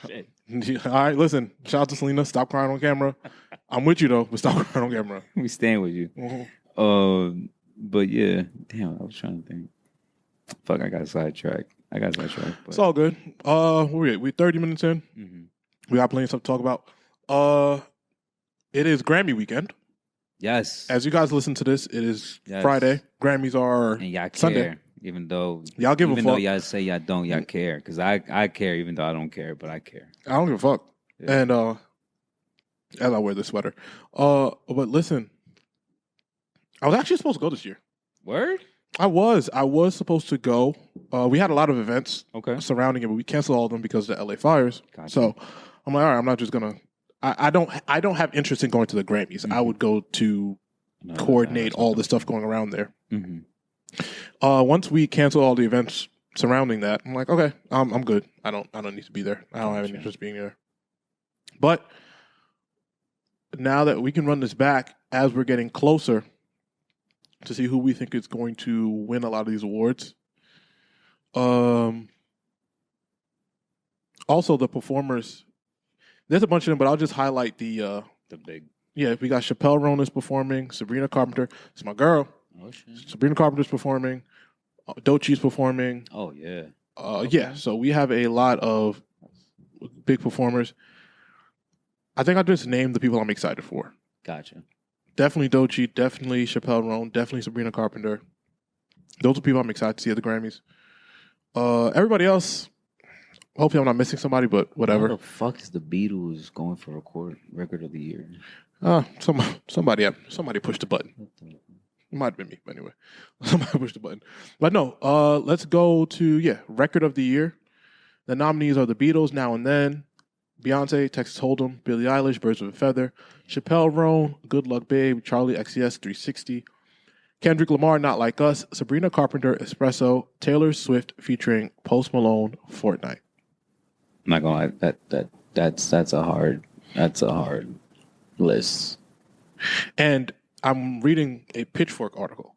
Shit. All right, listen. Shout out to Selena. Stop crying on camera. I'm with you though, but stop crying on camera. We stand with you. Mm-hmm. But yeah, damn, I was trying to think. Fuck, I got sidetracked. But... It's all good. We're 30 minutes in. Mm-hmm. We got plenty of stuff to talk about. It is Grammy weekend. Yes. As you guys listen to this, it is Friday. Grammys are and y'all care, Sunday. even though Y'all give a even fuck. though y'all say y'all don't, y'all care. Because I care, even though I don't care, but I care. I don't give a fuck. Yeah. And as I wear this sweater. But listen, I was actually supposed to go this year. Word? I was supposed to go. We had a lot of events Okay. surrounding it, but we canceled all of them because of the LA fires. Gotcha. So I'm like, all right, I'm not just gonna. I don't have interest in going to the Grammys. Mm-hmm. I would go to coordinate all the stuff going around there. Mm-hmm. Once we canceled all the events surrounding that, I'm like, okay, I'm good. I don't need to be there. I don't have any interest being there. But now that we can run this back as we're getting closer to see who we think is going to win a lot of these awards. Also, the performers. There's a bunch of them, but I'll just highlight the big. Yeah, we got Chappelle Roan is performing. Sabrina Carpenter. It's my girl. Oh shit. Sabrina Carpenter's performing. Doechie's performing. Oh yeah. Yeah, so we have a lot of big performers. I think I just named the people I'm excited for. Gotcha. Definitely Doechie, definitely Chappelle Roan, definitely Sabrina Carpenter. Those are people I'm excited to see at the Grammys. Everybody else, hopefully I'm not missing somebody, but whatever. What the fuck is the Beatles going for record of the year? Somebody pushed the button. It might have been me, but anyway. Somebody pushed the button. But no, let's go to, record of the year. The nominees are the Beatles, Now and Then, Beyonce, Texas Hold'em, Billie Eilish, Birds of a Feather, Chappelle Roan, Good Luck Babe, Charlie XCX 360, Kendrick Lamar, Not Like Us, Sabrina Carpenter, Espresso, Taylor Swift featuring Post Malone, Fortnite. I'm not gonna lie, that's a hard list. And I'm reading a Pitchfork article,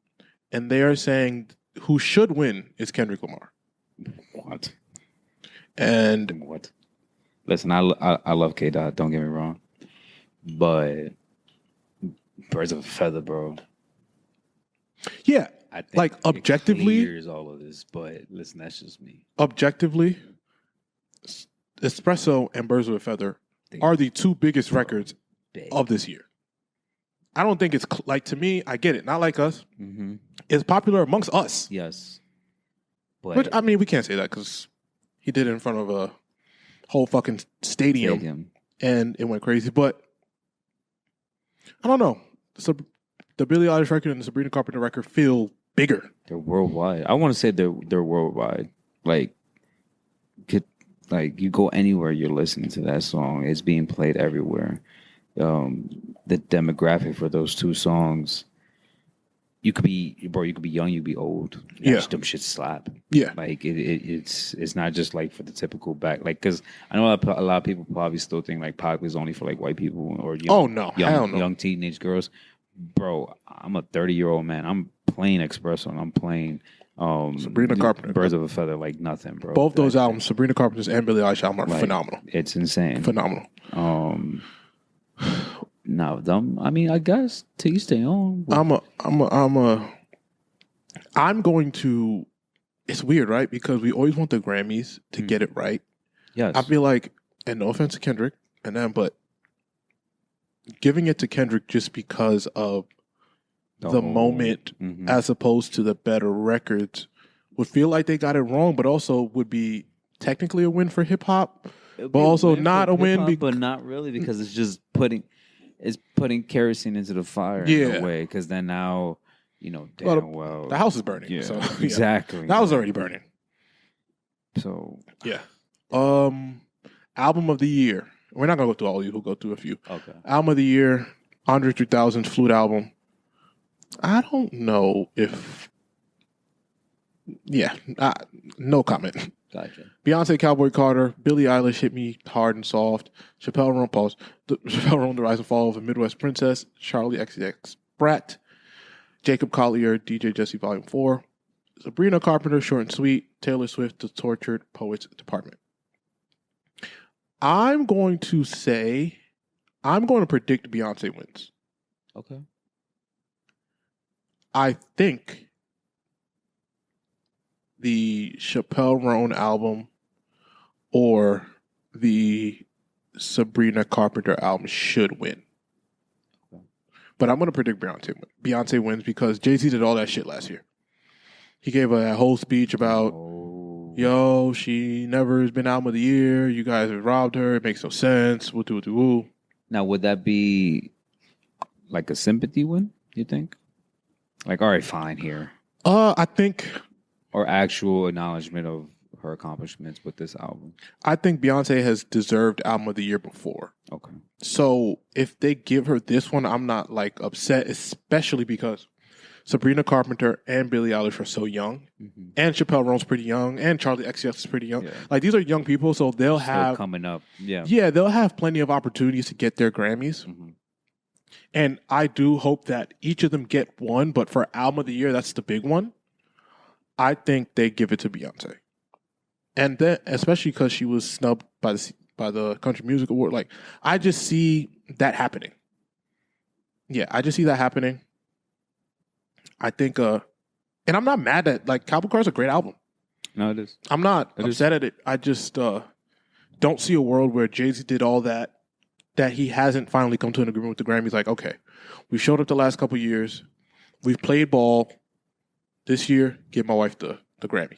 and they are saying who should win is Kendrick Lamar. What? And What? Listen, I love K Dot. Don't get me wrong, but Birds of a Feather, bro. yeah, I think like objectively, it clears all of this. But listen, that's just me. objectively, Espresso and Birds of a Feather are the two biggest records of this year. I don't think it's like, to me, I get it. Not like us. Mm-hmm. It's popular amongst us. Yes. But I mean, we can't say that because he did it in front of a whole fucking stadium. And it went crazy. But I don't know. So the Billie Eilish record and the Sabrina Carpenter record feel bigger. They're worldwide. I want to say they're worldwide. Like you go anywhere, you're listening to that song. It's being played everywhere. The demographic for those two songs, you could be young, you could be old. Yeah, them shit slap. Yeah, like it's not just like for the typical back. Like, because I know a lot of people probably still think like pop is only for like white people or young teenage girls. Bro, I'm a 30-year-old man. I'm playing Espresso and I'm playing Sabrina Carpenter, Birds of a Feather, like nothing, bro. Both those albums, Sabrina Carpenter's and Billie Eilish album, are phenomenal. It's insane, phenomenal. No, I mean, I guess till you stay on. I'm going to. It's weird, right? Because we always want the Grammys to get it right. Yes, I feel like, and no offense to Kendrick and them, but giving it to Kendrick just because of the moment, as opposed to the better records, would feel like they got it wrong, but also would be technically a win for hip hop, but also not a win. But not really, because it's just putting kerosene into the fire in a way. Because then now, the house is burning. Yeah, so, exactly. That was already burning. So yeah. Album of the year. We're not gonna go through all of you. We'll go through a few. Okay. Album of the year. Andre 3000's Flute album. I don't know if. Yeah. No comment. Gotcha. Beyonce, Cowboy Carter, Billie Eilish, Hit Me Hard and Soft, Chappelle Roan, The Rise and Fall of a Midwest Princess, Charlie XCX Brat, Jacob Collier, DJ Jesse Volume 4, Sabrina Carpenter, Short and Sweet, Taylor Swift, The Tortured Poets Department. I'm going to predict Beyonce wins. Okay. I think the Chappelle Roan album or the Sabrina Carpenter album should win. Okay. But I'm going to predict Beyonce wins because Jay-Z did all that shit last year. He gave a whole speech about, she never has been album of the year. You guys have robbed her. It makes no sense. Woo. Now, would that be like a sympathy win, you think? Like, all right, fine, here. I think... Or actual acknowledgement of her accomplishments with this album? I think Beyonce has deserved album of the year before. Okay. So if they give her this one, I'm not like upset, especially because Sabrina Carpenter and Billie Eilish are so young, and Chappelle Roan's pretty young, and Charlie XCX is pretty young. Yeah. Like, these are young people, so they'll have coming up. Yeah, they'll have plenty of opportunities to get their Grammys. And I do hope that each of them get one, but for album of the year, that's the big one. I think they give it to Beyonce, and then especially because she was snubbed by the Country Music Award. Like, I just see that happening. Yeah, I just see that happening. I think, and I'm not mad at, like, Cowboy Carter's a great album. No, it is. I'm not upset at it. I just don't see a world where Jay-Z did all that he hasn't finally come to an agreement with the Grammys. Like, okay, we've showed up the last couple years, we've played ball. This year, give my wife the Grammy.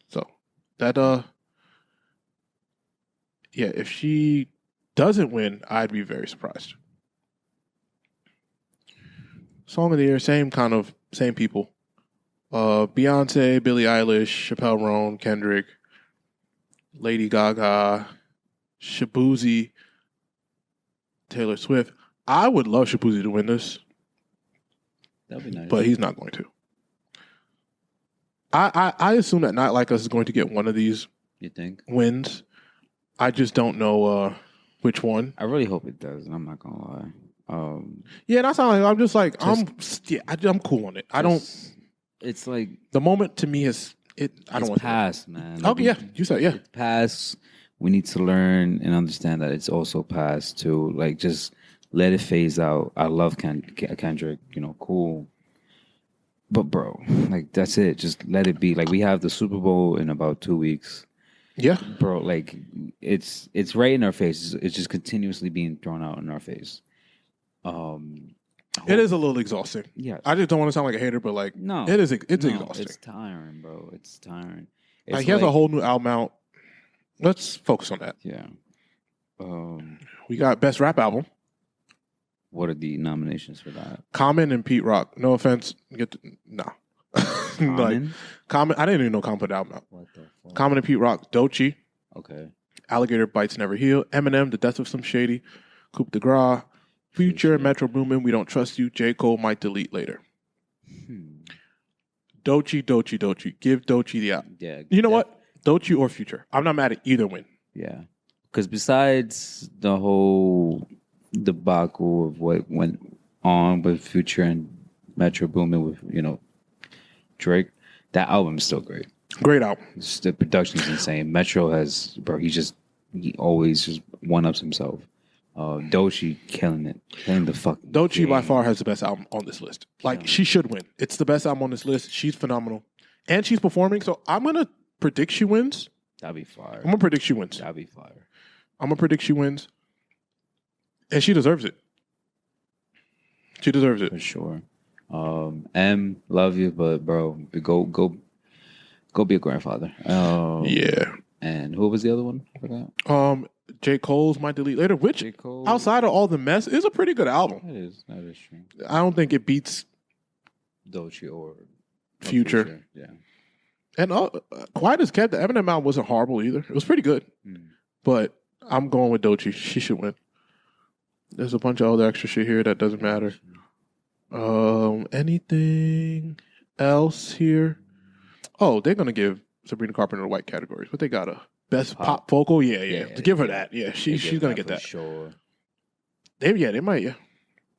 So that if she doesn't win, I'd be very surprised. Song of the year, same people. Beyonce, Billie Eilish, Chappelle Roan, Kendrick, Lady Gaga, Shabuzi, Taylor Swift. I would love Shabuzi to win this. That'd be nice. But he's not going to. I assume that Not Like Us is going to get one of these. You think? Wins. I just don't know which one. I really hope it does, and I'm not gonna lie. Yeah, that's how I'm cool on it. I don't. It's like the moment to me is I don't It's want past, man. Oh Like, yeah, you said yeah. it's past. We need to learn and understand that it's also past too. Like, just let it phase out. I love Kendrick. Cool. But bro, like that's it. Just let it be. Like we have the Super Bowl in about 2 weeks, Yeah, bro. Like it's right in our face. It's just continuously being thrown out in our face. it is a little exhausting. Yes. I just don't want to sound like a hater, but like No, it is. It's no, exhausting. It's tiring, bro. It's tiring. Like It's he has a whole new album out. Let's focus on that. yeah. We got best rap album. What are the nominations for that? Common and Pete Rock. No offense. Like Common? Common. I didn't even know Common put the album out. What the fuck? Common and Pete Rock. Doechii. Okay. Alligator Bites Never Heal. Eminem. The Death of Some Shady. Coup de Gras. Future. Metro Boomin. We Don't Trust You. J. Cole might delete later. Doechii. Give Doechii the album. Yeah. You know what? Doechii or Future. I'm not mad at either win. Yeah. Because besides the whole debacle of what went on with Future and Metro Boomin with, Drake, that album is still great. Great album. The production is insane. Metro he always just one-ups himself. Doechii killing it. Killing the fuck. Doechii by far has the best album on this list. Like, she should win. It's the best album on this list. She's phenomenal. And she's performing, so I'm going to predict she wins. That'd be fire. I'm going to predict she wins. That'd be fire. I'm going to predict she wins. And she deserves it. She deserves it. For sure. M, love you, but bro, go be a grandfather. Yeah. And who was the other one? I forgot. J. Cole's Might Delete Later, which J. Cole. outside of all the mess is a pretty good album. That is true. I don't think it beats Doechii or Future. Yeah. And Quiet as Kept, the Eminem album wasn't horrible either. It was pretty good. But I'm going with Doechii. She should win. There's a bunch of other extra shit here that doesn't matter. Anything else here? Oh, they're gonna give Sabrina Carpenter the white categories, but they got a best pop vocal. Yeah. To give her that. Yeah, she's gonna get that. Sure. They might. Yeah.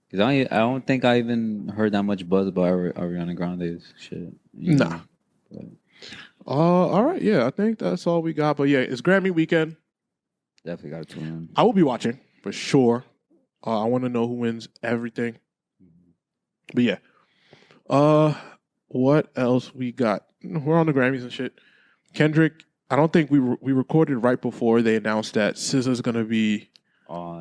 Because I don't think I even heard that much buzz about Ariana Grande's shit. Nah. But, all right. Yeah, I think that's all we got. But yeah, it's Grammy weekend. definitely got to tune in. I will be watching for sure. I want to know who wins everything. But yeah. What else we got? We're on the Grammys and shit. Kendrick, I don't think we recorded right before they announced that SZA's going to be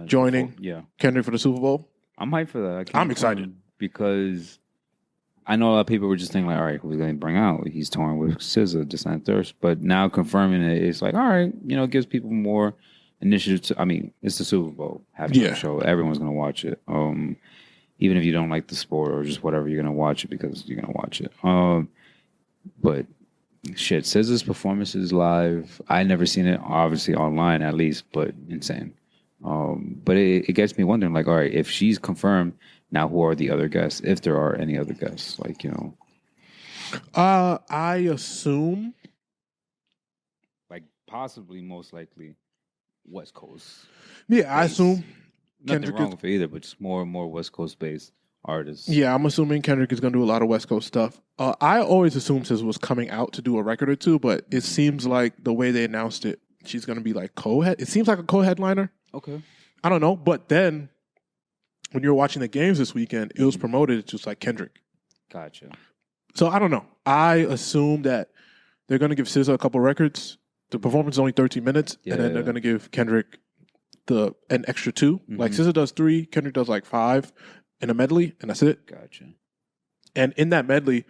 joining Kendrick for the Super Bowl. I'm hyped for that. I'm excited. Because I know a lot of people were just thinking like, all right, who's going to bring out? He's touring with SZA, this and thirst. But now confirming it, it's like, all right, it gives people more initiative to, it's the Super Bowl halftime show. Everyone's going to watch it. Even if you don't like the sport or just whatever, you're going to watch it because you're going to watch it. But shit, SZA's performances live, I never seen it, obviously online at least, but insane. But it gets me wondering, like, all right, if she's confirmed, now who are the other guests? If there are any other guests, like, I assume, like, possibly, most likely, West Coast. Yeah, I assume. Nothing Kendrick wrong with it either, but just more and more West Coast based artists. Yeah, I'm assuming Kendrick is going to do a lot of West Coast stuff. I always assumed SZA was coming out to do a record or two, but it seems like the way they announced it, she's going to be like co-head. It seems like a co-headliner. Okay. I don't know, but then when you were watching the games this weekend, it was promoted it's just like Kendrick. Gotcha. So I don't know. I assume that they're going to give SZA a couple records. The performance is only 13 minutes, and then they're going to give Kendrick an extra 2. Mm-hmm. Like SZA does 3, Kendrick does like 5 in a medley, and that's it. Gotcha. And in that medley,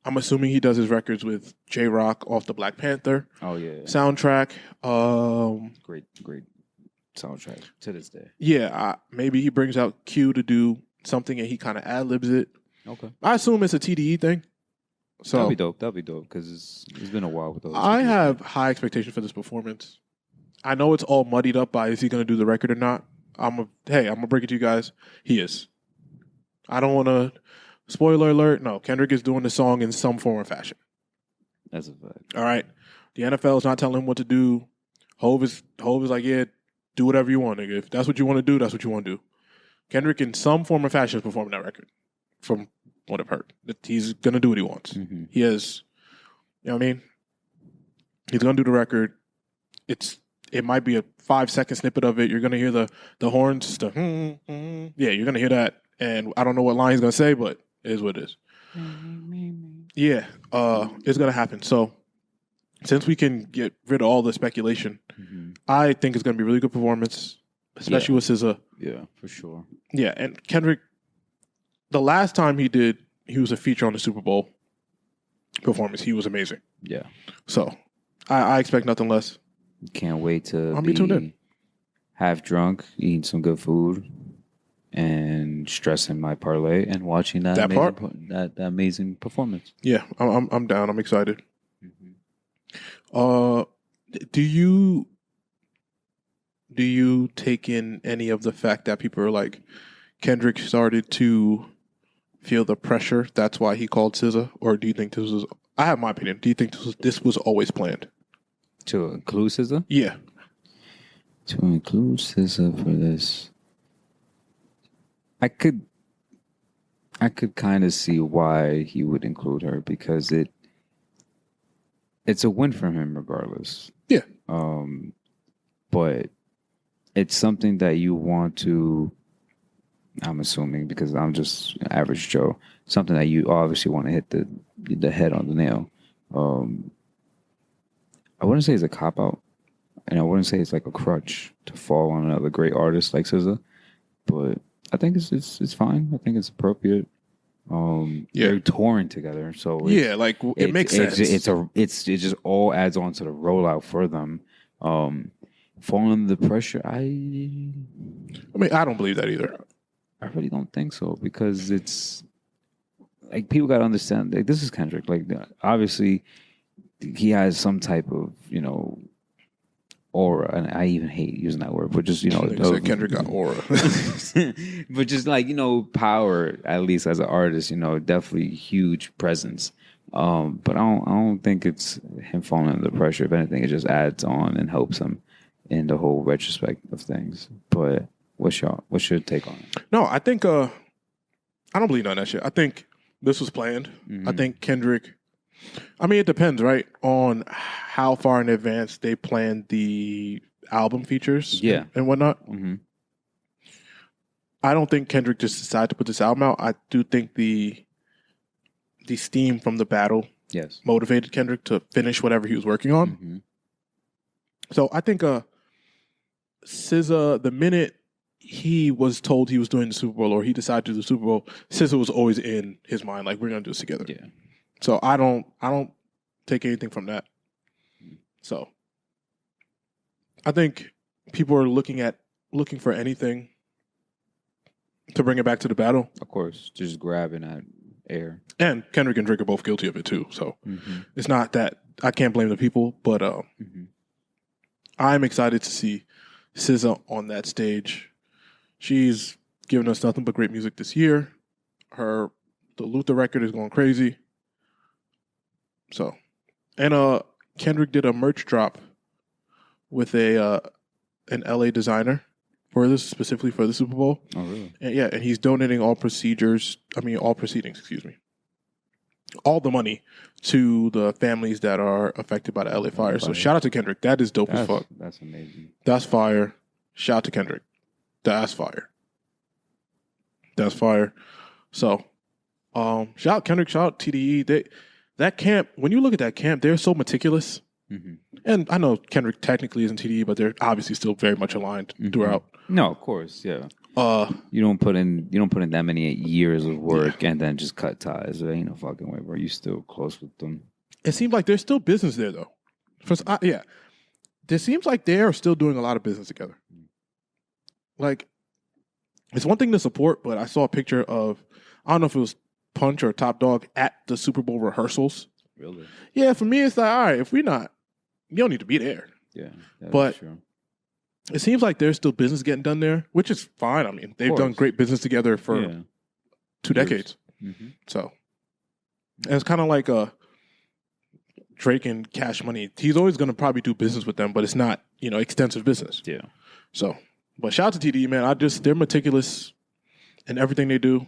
I'm assuming he does his records with J-Rock off the Black Panther soundtrack. Great soundtrack to this day. Yeah, maybe he brings out Q to do something and he kind of ad-libs it. Okay. I assume it's a TDE thing. So That'd be dope because it's been a while with those. I have high expectations for this performance. I know it's all muddied up by is he going to do the record or not. I'm gonna break it to you guys. He is. I don't want to. Spoiler alert. No, Kendrick is doing the song in some form or fashion. That's a fact. All right. The NFL is not telling him what to do. Hove is like, yeah, do whatever you want, nigga. If that's what you want to do, that's what you want to do. Kendrick in some form or fashion is performing that record. From what I've heard, he's gonna do what he wants. Mm-hmm. He has, you know what I mean. He's gonna do the record. It might be a 5-second snippet of it. You're gonna hear the horns, yeah, you're gonna hear that. And I don't know what line he's gonna say, but it is what it is. Yeah, it's gonna happen. So since we can get rid of all the speculation, I think it's gonna be a really good performance, especially with SZA. Yeah, for sure. Yeah, and Kendrick, the last time he was a feature on the Super Bowl performance. He was amazing. Yeah. So I expect nothing less. Can't wait to be tuned in. half drunk, eating some good food, and stressing my parlay and watching that amazing performance. Yeah, I'm down. I'm excited. Do you take in any of the fact that people are like Kendrick started to feel the pressure? That's why he called SZA, or do you think this was? I have my opinion. Do you think this was always planned? To include SZA? Yeah. To include SZA for this, I could kind of see why he would include her, because it's a win for him regardless. Yeah. But it's something that you want to, I'm assuming, because I'm just an average Joe, something that you obviously want to hit the head on the nail. I wouldn't say it's a cop-out, and I wouldn't say it's like a crutch to fall on another great artist like SZA, but I think it's fine. I think it's appropriate. They're touring together, so it makes sense. It just all adds on to the rollout for them. Falling under the pressure, I mean, I don't believe that either. I really don't think so, because it's like, people got to understand, like, this is Kendrick. Like, obviously, he has some type of, aura, and I even hate using that word, but just, Kendrick got aura. But just like, power, at least as an artist, definitely huge presence. But I don't think it's him falling under the pressure. If anything, it just adds on and helps him in the whole retrospect of things. But what's your take on it? No, I think I don't believe none of that shit. I think this was planned. I think Kendrick, I mean, it depends, right, on how far in advance they planned the album features and whatnot. I don't think Kendrick just decided to put this album out. I do think the steam from the battle motivated Kendrick to finish whatever he was working on. So I think SZA, the minute he was told he was doing the Super Bowl, or he decided to do the Super Bowl, SZA was always in his mind, like, we're going to do this together. Yeah. So I don't take anything from that. So I think people are looking for anything to bring it back to the battle. Of course, just grabbing at air. And Kendrick and Drake are both guilty of it too. So it's not that I can't blame the people, but I'm excited to see SZA on that stage. She's given us nothing but great music this year. The Luther record is going crazy. So, and Kendrick did a merch drop with an LA designer for this, specifically for the Super Bowl. Oh, really? And he's donating all proceedings, all the money to the families that are affected by the LA fire. So shout out to Kendrick. That is dope as fuck. That's amazing. That's fire. Shout out to Kendrick. That's fire. That's fire. So, shout out Kendrick, shout out TDE. That camp, when you look at that camp, they're so meticulous. And I know Kendrick technically isn't TDE, but they're obviously still very much aligned throughout. No, of course, yeah. You don't put in that many years of work and then just cut ties. There ain't no fucking way, bro. You still close with them. It seems like there's still business there, though. There seems like they are still doing a lot of business together. Like, it's one thing to support, but I saw a picture of, I don't know if it was Punch or Top Dog at the Super Bowl rehearsals. Really? Yeah, for me, it's like, all right, if we're not, you don't need to be there. Yeah, but it seems like there's still business getting done there, which is fine. I mean, they've done great business together for 2 decades. So, and it's kind of like Drake and Cash Money. He's always going to probably do business with them, but it's not, extensive business. Yeah. So, but shout out to TDE, man. They're meticulous in everything they do.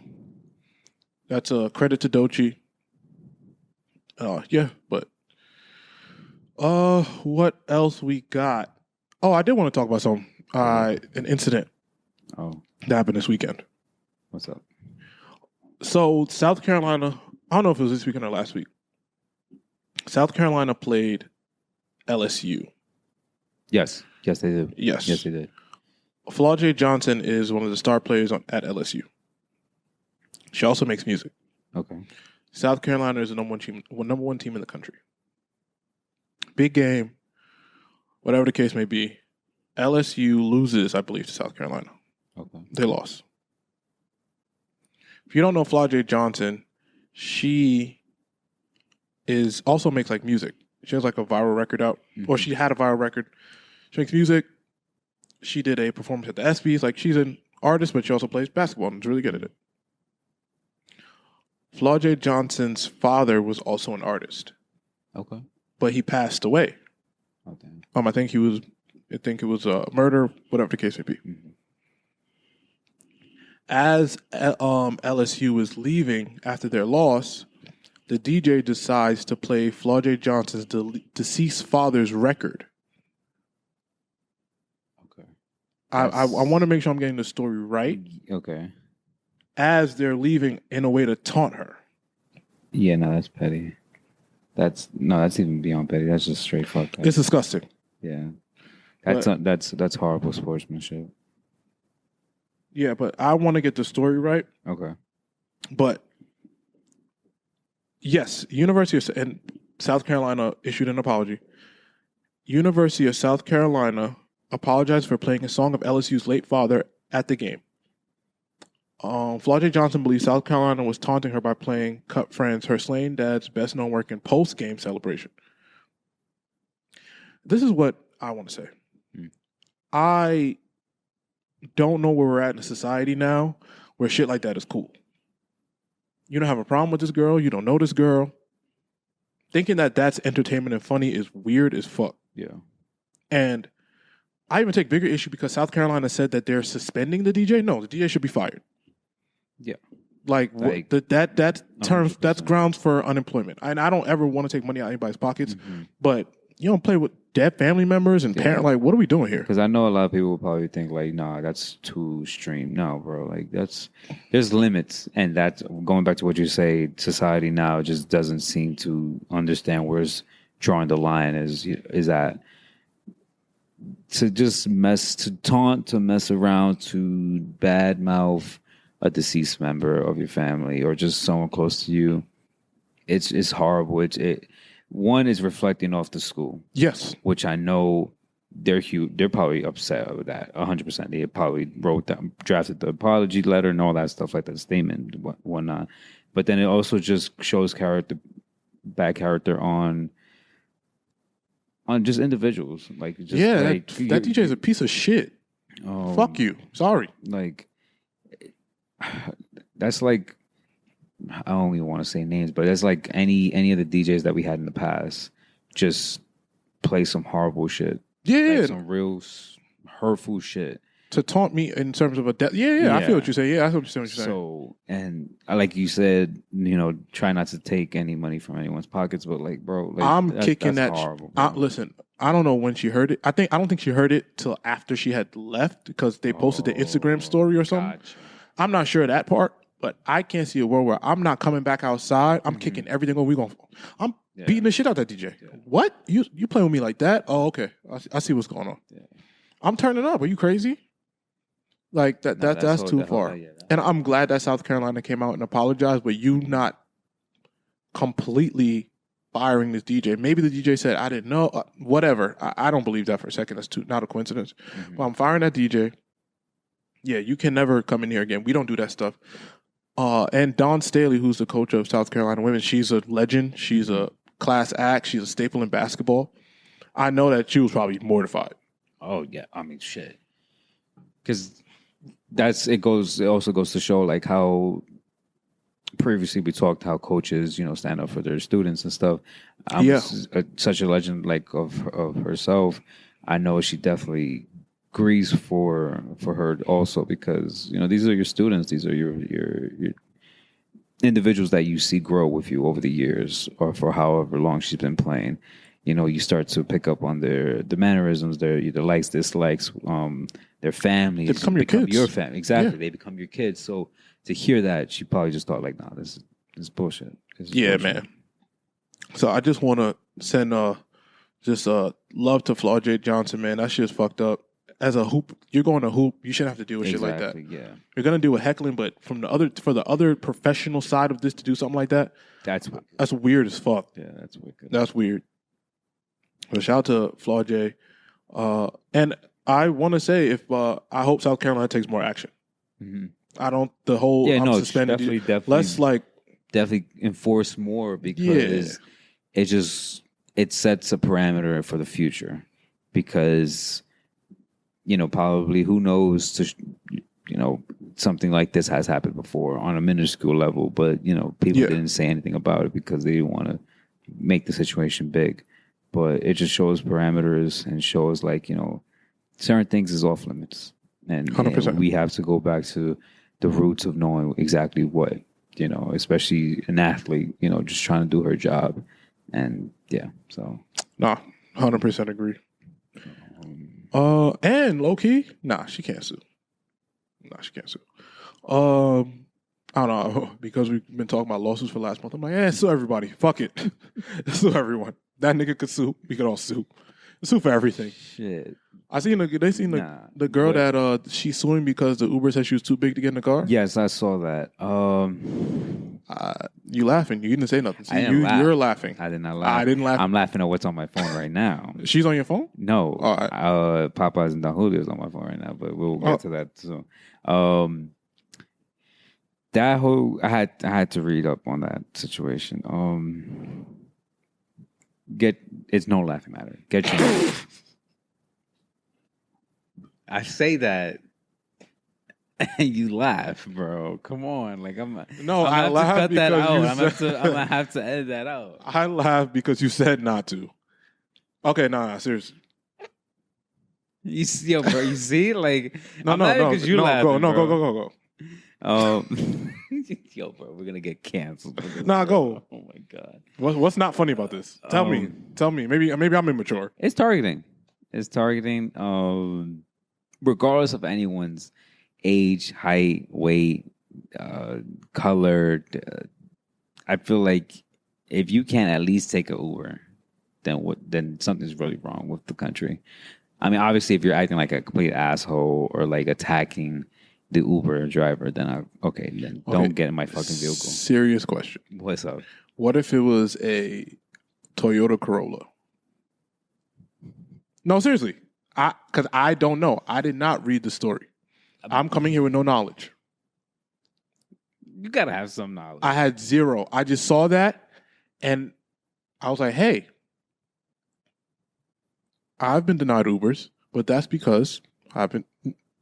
That's a credit to Doechii. But What else we got? Oh, I did want to talk about something. An incident Oh, that happened this weekend. what's up? So South Carolina, I don't know if it was this weekend or last week. South Carolina played LSU. Yes, yes, they did. Yes. Yes, they did. Flau'jae Johnson is one of the star players at LSU. She also makes music. Okay. South Carolina is the number one team in the country. Big game, whatever the case may be. LSU loses, I believe, to South Carolina. Okay. They lost. If you don't know Flau'jae Johnson, she is also makes like music. She has like a viral record out, or she had a viral record. She makes music. She did a performance at the ESPYs. Like, she's an artist, but she also plays basketball and is really good at it. Flau'jae Johnson's father was also an artist. Okay. But he passed away. Okay. I think it was a murder, whatever the case may be. Mm-hmm. As LSU is leaving after their loss, the DJ decides to play Flau'jae Johnson's deceased father's record. Okay. I want to make sure I'm getting the story right. Okay. As they're leaving in a way to taunt her. Yeah, no, that's petty. That's even beyond petty. That's just straight fucked up. It's disgusting. Yeah. That's horrible sportsmanship. Yeah, but I want to get the story right. Okay. But yes, University of South Carolina issued an apology. University of South Carolina apologized for playing a song of LSU's late father at the game. Flau'jae Johnson believes South Carolina was taunting her by playing Cut Friends, her slain dad's best-known work in post-game celebration. This is what I want to say. I don't know where we're at in a society now where shit like that is cool. You don't have a problem with this girl. You don't know this girl. Thinking that that's entertainment and funny is weird as fuck. Yeah. And I even take bigger issue because South Carolina said that they're suspending the DJ. No, the DJ should be fired. Yeah. Like that's grounds for unemployment. And I don't ever want to take money out of anybody's pockets, but you don't play with dead family members and parents. Like, what are we doing here? Because I know a lot of people will probably think like, nah, that's too extreme. No, bro, like there's limits, and that's going back to what you say. Society now just doesn't seem to understand where's drawing the line is at. To just taunt, to mess around, to badmouth a deceased member of your family or just someone close to you, it's horrible. One is reflecting off the school. Yes. Which I know they're huge. They're probably upset with that 100%. They probably drafted the apology letter and all that stuff like that, statement, whatnot. But then it also just shows bad character on just individuals. Like, just that DJ is a piece of shit. Fuck you. Sorry. Like, that's like, I don't even want to say names, but that's like any of the DJs that we had in the past just play some horrible shit. Yeah. Like some real hurtful shit. To taunt me in terms of a death. Yeah, I feel what you say. Yeah, I feel what you're saying. So, and like you said, try not to take any money from anyone's pockets, but like, bro, like, I'm kicking that. Horrible, listen, I don't know when she heard it. I don't think she heard it till after she had left because they posted the Instagram story or something. Gotcha. I'm not sure of that part, but I can't see a world where I'm not coming back outside. I'm kicking everything over. I'm beating the shit out of that DJ. Yeah. What? You playing with me like that? Oh, okay. I see what's going on. Yeah. I'm turning up. Are you crazy? Like that's too far. And I'm glad that South Carolina came out and apologized, but you not completely firing this DJ. Maybe the DJ said, I didn't know. Whatever. I don't believe that for a second. That's not a coincidence. But I'm firing that DJ. Yeah, you can never come in here again. We don't do that stuff. And Dawn Staley, who's the coach of South Carolina women, she's a legend. She's a class act. She's a staple in basketball. I know that she was probably mortified. Oh, yeah. I mean, shit. Because it also goes to show like how previously we talked how coaches, stand up for their students and stuff. Such a legend like of herself. I know she definitely grieves for her also because these are your students, these are your individuals that you see grow with you over the years or for however long she's been playing. you start to pick up on the mannerisms, their likes, dislikes, their families. They become your kids. Your family. Exactly. Yeah. They become your kids. So to hear that, she probably just thought like, nah, this is bullshit. This is bullshit. Man. So I just want to send love to Flaw J. Johnson, man. That shit's fucked up. As a hoop, you're going to hoop. You shouldn't have to deal with shit like that. Yeah. You're gonna deal with heckling, but for the other professional side of this to do something like that, that's weird as fuck. Yeah, that's wicked. That's weird. But shout out to Flaw J. And I want to say I hope South Carolina takes more action. Mm-hmm. I don't suspended. Definitely. Let's definitely enforce more because it sets a parameter for the future. Because probably who knows something like this has happened before on a minuscule level, but people didn't say anything about it because they didn't want to make the situation big. But it just shows parameters and shows certain things is off limits, and 100%. We have to go back to the roots of knowing exactly what especially an athlete, just trying to do her job, and so 100% agree. And low key, she can't sue. She can't sue. I don't know, because we've been talking about lawsuits for the last month. I'm like, sue everybody. Fuck it. Sue everyone. That nigga could sue. We could all sue. Sue for everything. Shit. They seen the girl that she's suing because the Uber said she was too big to get in the car. Yes, I saw that. You laughing? You didn't say nothing. See, you're laughing. I did not laugh. I didn't laugh. I'm laughing at what's on my phone right now. She's on your phone? No. All right. Popeyes and Don Julio's on my phone right now, but we'll get to that soon. That whole I had to read up on that situation. It's no laughing matter. Get your. I say that, and you laugh, bro. Come on, I laugh cut that because out. I'm gonna have to edit that out. I laugh because you said not to. Okay, seriously. You see, bro. You see, no, because you laughing, go. Yo, bro, we're gonna get canceled. Go. Oh my god. What's not funny about this? Tell me. Maybe I'm immature. It's targeting. Regardless of anyone's age, height, weight, color. I feel like if you can't at least take an Uber, then something's really wrong with the country. I mean, obviously, if you're acting like a complete asshole or attacking the Uber driver, then don't get in my fucking vehicle. Serious question. What's up? What if it was a Toyota Corolla? No, seriously. Because I don't know. I did not read the story. I'm coming here with no knowledge. You gotta have some knowledge. I had zero. I just saw that, and I was like, hey, I've been denied Ubers, but that's because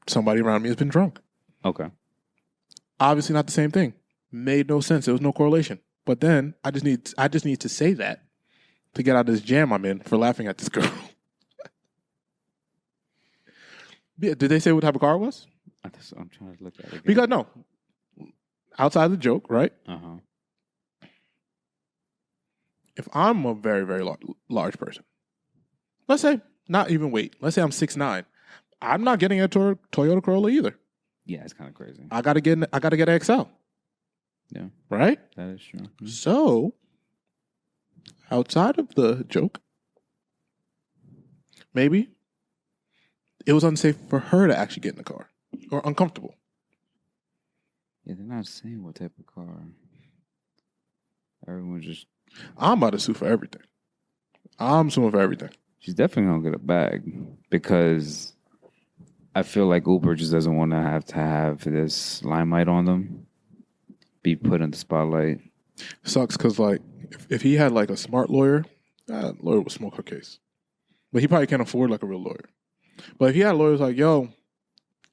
somebody around me has been drunk. Okay. Obviously not the same thing. Made no sense. There was no correlation. But then I just need to say that to get out of this jam I'm in for laughing at this girl. Yeah, did they say what type of car it was? I'm trying to look at it again. Because no, outside the joke, right? If I'm a very, very large person, let's say not even weight. Let's say I'm 6'9". I'm not getting a Toyota Corolla either. Yeah, it's kind of crazy. I gotta get an XL. Yeah, right. That is true. Mm-hmm. So, outside of the joke, maybe it was unsafe for her to actually get in the car or uncomfortable. Yeah, they're not saying what type of car. Everyone just. I'm about to sue for everything. I'm suing for everything. She's definitely gonna get a bag because I feel like Uber just doesn't want to have this limelight on them, be put in the spotlight. Sucks because if he had a smart lawyer, that lawyer would smoke her case. But he probably can't afford a real lawyer. But if he had lawyers yo,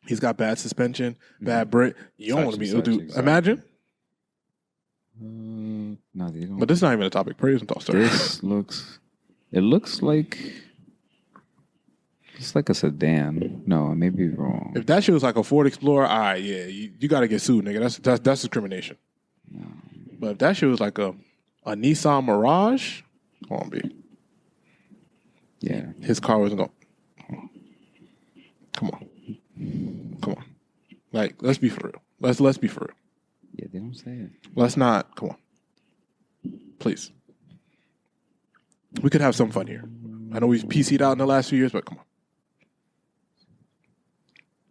he's got bad suspension, bad break, you don't want to be able to do. Exactly. Imagine. No, they don't. But this is not even a topic. Praise and talk story. It looks like it's like a sedan. No, I may be wrong. If that shit was a Ford Explorer, all right, yeah, you got to get sued, nigga. That's discrimination. No. But if that shit was a Nissan Mirage, come on, B. Yeah. His car wasn't going. Come on. Like, let's be for real. Let's be for real. Yeah, they don't say it. Let's not. Come on, please. We could have some fun here. I know we've PC'd out in the last few years, but come on,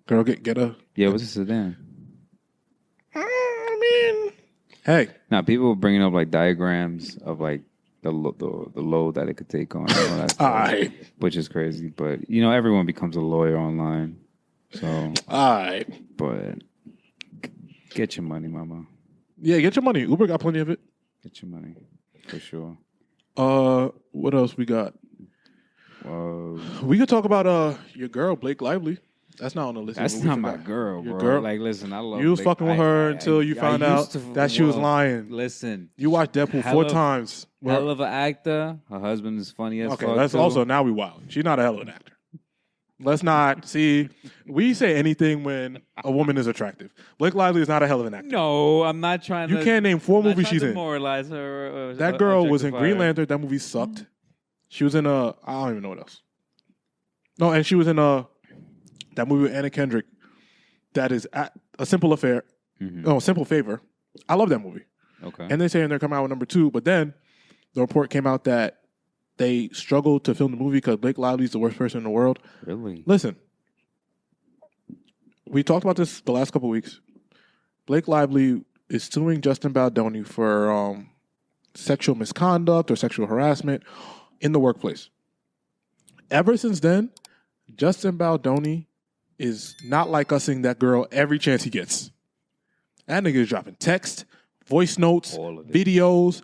girl, get a. Yeah, what's a sedan? I mean, hey. Now people were bringing up like diagrams of like the load that it could take on. You know, that stuff, which is crazy. But you know, everyone becomes a lawyer online. So, but get your money, mama. Yeah, get your money. Uber got plenty of it. Get your money for sure. What else we got? We could talk about your girl Blake Lively. That's not on the list. That's not my girl, Your bro. girl? Like, listen, I love you was Blake. fucking with her until you found out that she was lying. Listen, you watched Deadpool 4 times. Hell of an actor. Her husband is funny as fuck. Okay, that's too. also now we wild. She's not a hell of an actor. Let's not see. We say anything when a woman is attractive. Blake Lively is not a hell of an actor. No, I'm not trying to. You can't name 4 movies she's in. Demoralize her. That girl was in Green Lantern. That movie sucked. She was in I don't even know what else. No, and she was in that movie with Anna Kendrick. That is A Simple Affair. Mm-hmm. No, Simple Favor. I love that movie. Okay. And they're saying they're coming out with number 2, but then the report came out that they struggled to film the movie because Blake Lively's the worst person in the world. Really? Listen, we talked about this the last couple of weeks. Blake Lively is suing Justin Baldoni for sexual misconduct or sexual harassment in the workplace. Ever since then, Justin Baldoni is not like using that girl every chance he gets. That nigga is dropping text, voice notes, videos.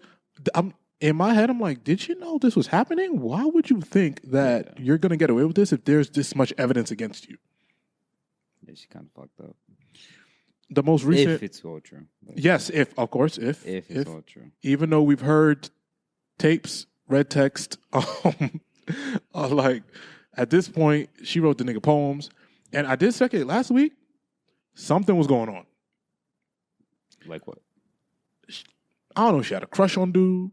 In my head, I'm like, did you know this was happening? Why would you think that you're going to get away with this if there's this much evidence against you? Yeah, she kind of fucked up. The most recent... If it's all true. Yes, if it's all true. Even though we've heard tapes, read text, like, at this point, she wrote the nigga poems. And I did check it last week. Something was going on. Like what? I don't know if she had a crush on dude.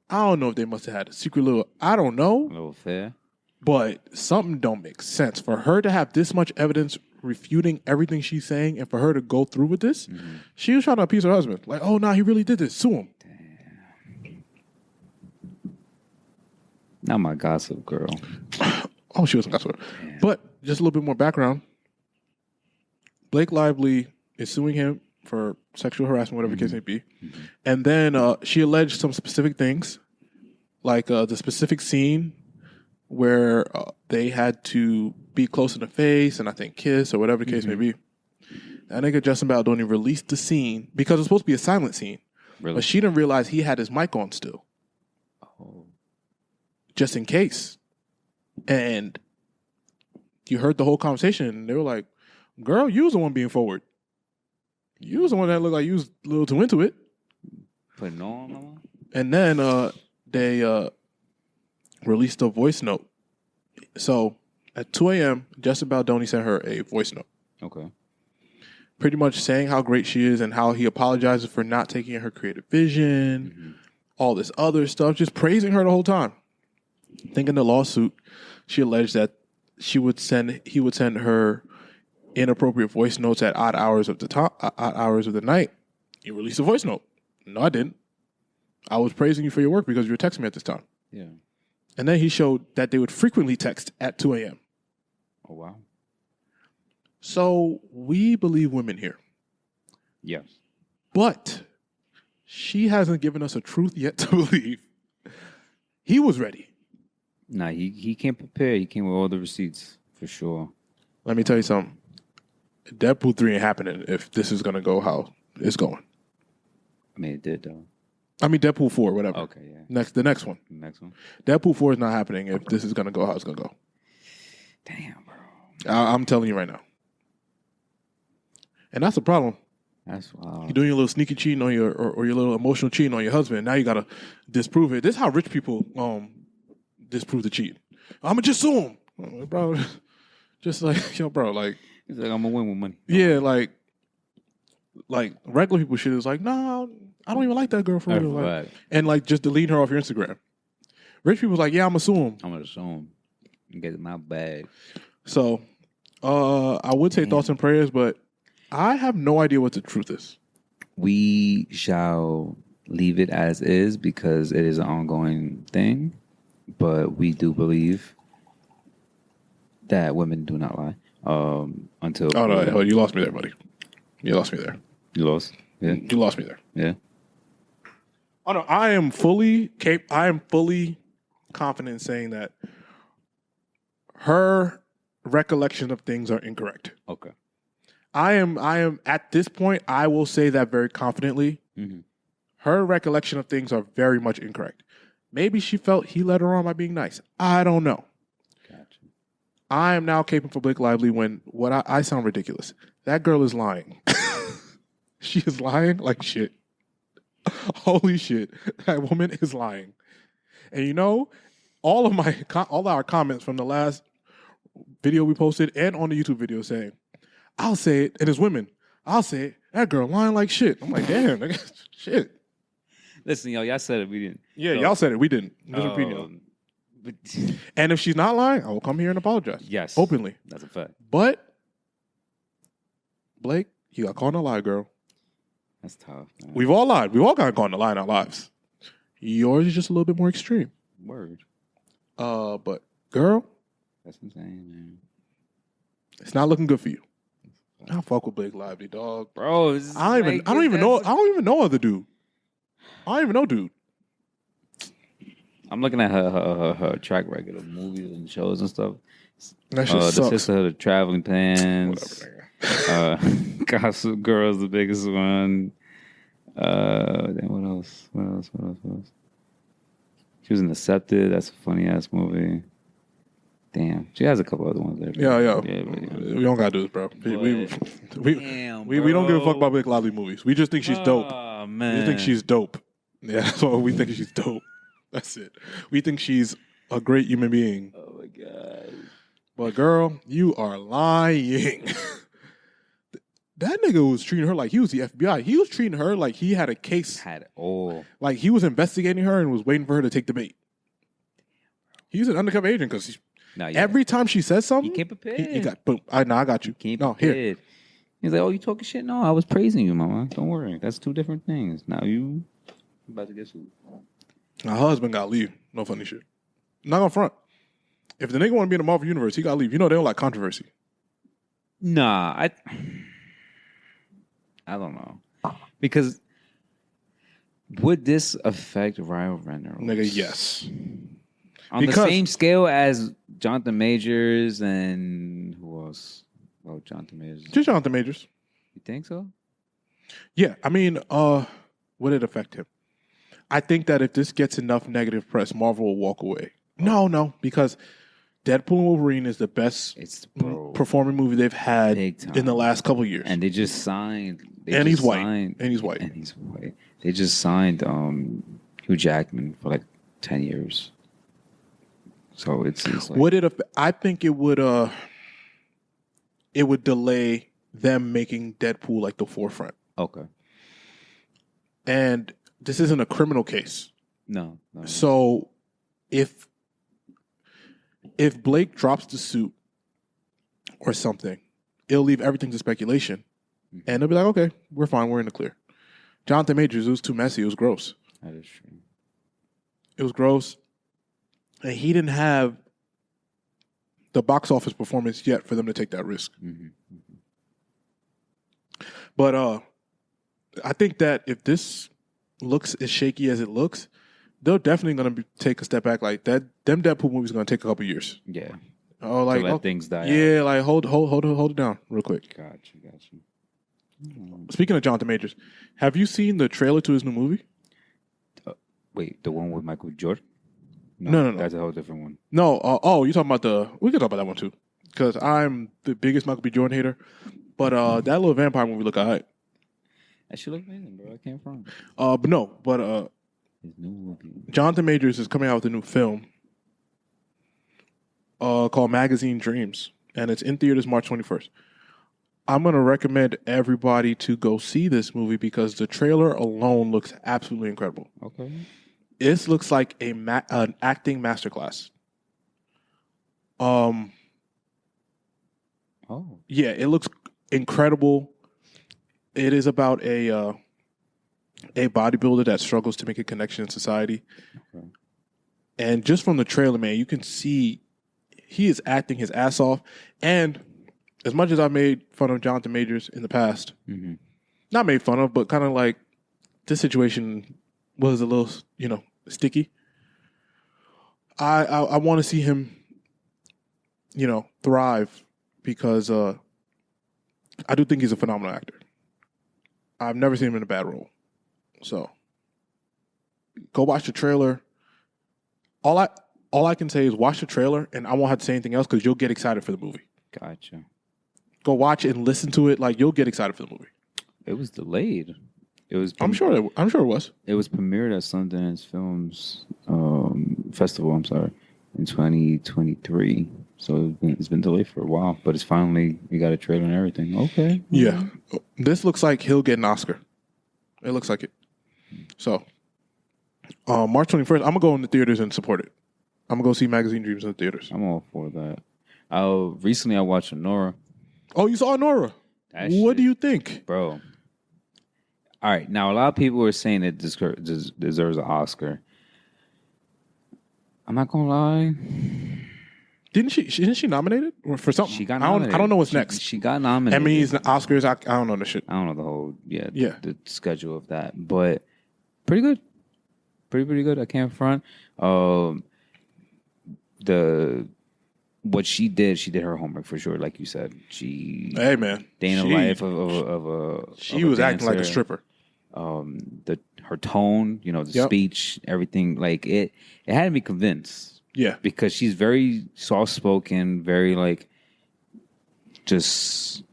I don't know if they must have had a secret little... I don't know. A little affair. But something don't make sense. For her to have this much evidence refuting everything she's saying and for her to go through with this, she was trying to appease her husband. Like, oh, no, he really did this. Sue him. Damn. Not my gossip girl. Oh, she wasn't gossip. But just a little bit more background. Blake Lively is suing him for sexual harassment, whatever the case may be. And then she alleged some specific things, like the specific scene where they had to be close in the face and I think kiss or whatever the case may be. That nigga Justin Baldoni released the scene because it was supposed to be a silent scene. Really? But she didn't realize he had his mic on still. Oh. Just in case. And you heard the whole conversation and they were like, girl, you was the one being forward. You was the one that looked like you was a little too into it. Putting on. And then they released a voice note. So at 2 a.m., Justin Baldoni sent her a voice note. Okay. Pretty much saying how great she is and how he apologizes for not taking her creative vision, all this other stuff, just praising her the whole time. Thinking the lawsuit, she alleged that he would send her inappropriate voice notes at odd hours of the night. You released a voice note. No, I didn't. I was praising you for your work because you were texting me at this time. Yeah. And then he showed that they would frequently text at 2 a.m. Oh, wow. So we believe women here. Yes. But she hasn't given us a truth yet to believe. He was ready. Nah, he came prepared. He came with all the receipts, for sure. Let me tell you something. Deadpool 3 ain't happening if this is going to go how it's going. I mean, it did, though. I mean, Deadpool 4, whatever. Okay, yeah. The next one. The next one. Deadpool 4 is not happening if this is going to go how it's going to go. Damn, bro. I'm telling you right now. And that's the problem. That's wild. You're doing your little sneaky cheating on or your little emotional cheating on your husband. Now you got to disprove it. This is how rich people disprove the cheat. I'm going to just sue him. Bro, just like, yo, bro, like. He's like, I'm going to win with money. Yeah, like regular people shit is like, nah, I don't even like that girl for real. Like, and like just delete her off your Instagram. Rich people's like, yeah, I'm going to sue him. I'm going to sue him. Get my bag. So, I would say thoughts and prayers, but I have no idea what the truth is. We shall leave it as is because it is an ongoing thing, but we do believe that women do not lie. Until Oh no, you lost me there, buddy. You lost me there. You lost. Yeah, You lost me there. yeah. Oh no, I am fully confident in saying that her recollection of things are incorrect. Okay. I am at this point, I will say that very confidently. Mm-hmm. Her recollection of things are very much incorrect. Maybe she felt he led her on by being nice. I don't know. Gotcha. I am now caping for Blake Lively when I sound ridiculous. That girl is lying. She is lying like shit. Holy shit. That woman is lying. And you know, all our comments from the last video we posted and on the YouTube video saying, I'll say it, and it's women. I'll say it. That girl lying like shit. I'm like, damn, nigga, shit. Listen, y'all said it. We didn't. Yeah, y'all said it. We didn't. Just repeat it. And if she's not lying, I will come here and apologize. Yes. Openly. That's a fact. But, Blake, you got caught in a lie, girl. That's tough. Man. We've all lied. We've all got caught in a lie in our lives. Yours is just a little bit more extreme. Word. But, girl. That's insane, man. It's not looking good for you. I fuck with Blake Lively, dog. Bro, I don't even know other dude. I don't even know dude. I'm looking at her track record of movies and shows and stuff. That shit The sucks. Sisterhood of Traveling Pants. Gossip Girl's the biggest one. Then what else? What else? She was in Accepted. That's a funny ass movie. Damn, she has a couple other ones there. Yeah. But We don't gotta do this, bro. We don't give a fuck about Blake Lively movies. We just think she's dope. Oh man, We think she's dope. Yeah, that's what we think. She's dope. That's it. We think she's a great human being. Oh my god. But girl, you are lying. That nigga was treating her like he was the FBI. He was treating her like he had a case. Had it all. Like he was investigating her and was waiting for her to take the bait. He's an undercover agent because every time she says something, he came prepared. He got boom. I got you. Came prepared. He's like, "Oh, you talking shit? No, I was praising you, mama. Don't worry. That's two different things. Now you about to get sued." My husband got to leave. No funny shit. Not gonna front. If the nigga want to be in the Marvel universe, he got to leave. You know they don't like controversy. Nah, I don't know. Because would this affect Ryan Reynolds? Nigga, yes. On the same scale as Jonathan Majors and who else? Oh, Jonathan Majors. Just Jonathan Majors. You think so? Yeah. I mean, would it affect him? I think that if this gets enough negative press, Marvel will walk away. No, because Deadpool and Wolverine is the best performing movie they've had in the last couple of years. And they just signed. He's white. They just signed Hugh Jackman for like 10 years. So it's like, would it? I think it would. It would delay them making Deadpool like the forefront. Okay. And this isn't a criminal case. No. So if Blake drops the suit or something, it'll leave everything to speculation. Mm-hmm. And they'll be like, okay, we're fine. We're in the clear. Jonathan Majors, it was too messy. It was gross. That is true. It was gross. And he didn't have the box office performance yet for them to take that risk. Mm-hmm. But I think that if this looks as shaky as it looks, they're definitely going to take a step back. Like that, them Deadpool movies are going to take a couple years. Yeah. Oh, like to let things die. Yeah, like hold it down real quick. Got you. Speaking of Jonathan Majors, have you seen the trailer to his new movie? Wait, the one with Michael Jordan? No. That's a whole different one. No. You're talking about we can talk about that one too, because I'm the biggest Michael B. Jordan hater. But that little vampire movie look alright. That shit look amazing, bro. I can't front. His new movie. Jonathan Majors is coming out with a new film called Magazine Dreams, and it's in theaters March 21st. I'm going to recommend everybody to go see this movie because the trailer alone looks absolutely incredible. Okay. This looks like an acting masterclass. Um, Oh, yeah, it looks incredible. It is about a bodybuilder that struggles to make a connection in society. okay. And just from the trailer, man, you can see he is acting his ass off. And as much as I made fun of Jonathan Majors in the past, not made fun of, but kind of like this situation was a little, sticky. I want to see him, thrive because I do think he's a phenomenal actor. I've never seen him in a bad role. So go watch the trailer. All I can say is watch the trailer, and I won't have to say anything else because you'll get excited for the movie. Gotcha. Go watch it and listen to it. Like, you'll get excited for the movie. It was delayed. It was. I'm sure it was. It was premiered at Sundance Films Festival. I'm sorry, in 2023. So it's been delayed for a while, but it's finally we got a trailer and everything. Okay. Yeah, this looks like he'll get an Oscar. It looks like it. So, March 21st, I'm gonna go in the theaters and support it. I'm gonna go see Magazine Dreams in the theaters. I'm all for that. Recently I watched Nora. Oh, you saw Nora? What do you think, bro? All right, now a lot of people are saying it deserves an Oscar. I'm not gonna lie. Didn't she nominated for something? She got nominated. I don't know what's next. She got nominated. Emmys, Oscars. I don't know the shit. I don't know the whole the schedule of that, but pretty good, pretty good. I can't front. What she did her homework for sure. Like you said, hey man, day in the life of a. She was acting like a stripper. Her tone, the speech, everything, like it had me convinced. Yeah, because she's very soft spoken, very like, just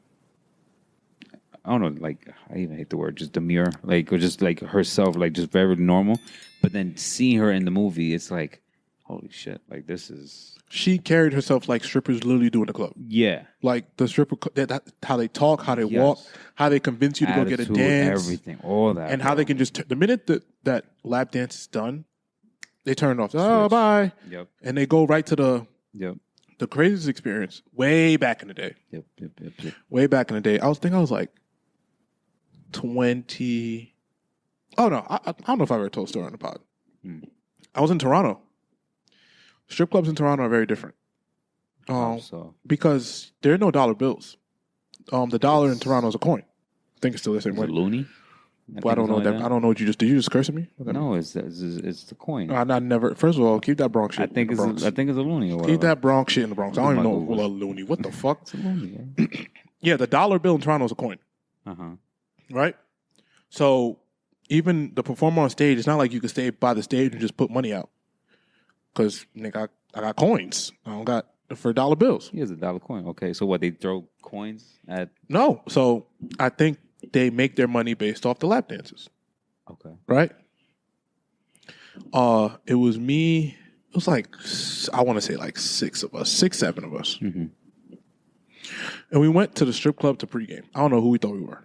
I don't know, like I even hate the word, just demure, like or just like herself, like just very normal. But then seeing her in the movie, it's like, holy shit, like this is. She carried herself like strippers literally do in the club. Yeah, like the stripper, how they talk, how they walk, how they convince you to go get a dance, everything, all that, and how they can just the minute that lap dance is done. They turn it off. Oh, bye. Yep. And they go right to the craziest experience way back in the day. Yep. Way back in the day. I was like 20. Oh, no. I don't know if I ever told a story on the pod. I was in Toronto. Strip clubs in Toronto are very different. Because there are no dollar bills. The dollar in Toronto is a coin. I think it's still the same way. Loony? Well, I don't know that. I don't know what you just did. You just curse at me? No, it's the coin. I never. First of all, keep that Bronx shit. I think it's a loony or whatever. Keep that Bronx shit in the Bronx. I don't even know what a loony. What the fuck? It's a loony. Right? Yeah, the dollar bill in Toronto is a coin. Right. So even the performer on stage, it's not like you can stay by the stage and just put money out. Because nigga, I got coins. I don't got for dollar bills. He has a dollar coin. Okay, so what? They throw coins at? No. So I think they make their money based off the lap dances. Okay. Right? It was me. It was like, I want to say like 6, 7 of us. Mm-hmm. And we went to the strip club to pregame. I don't know who we thought we were.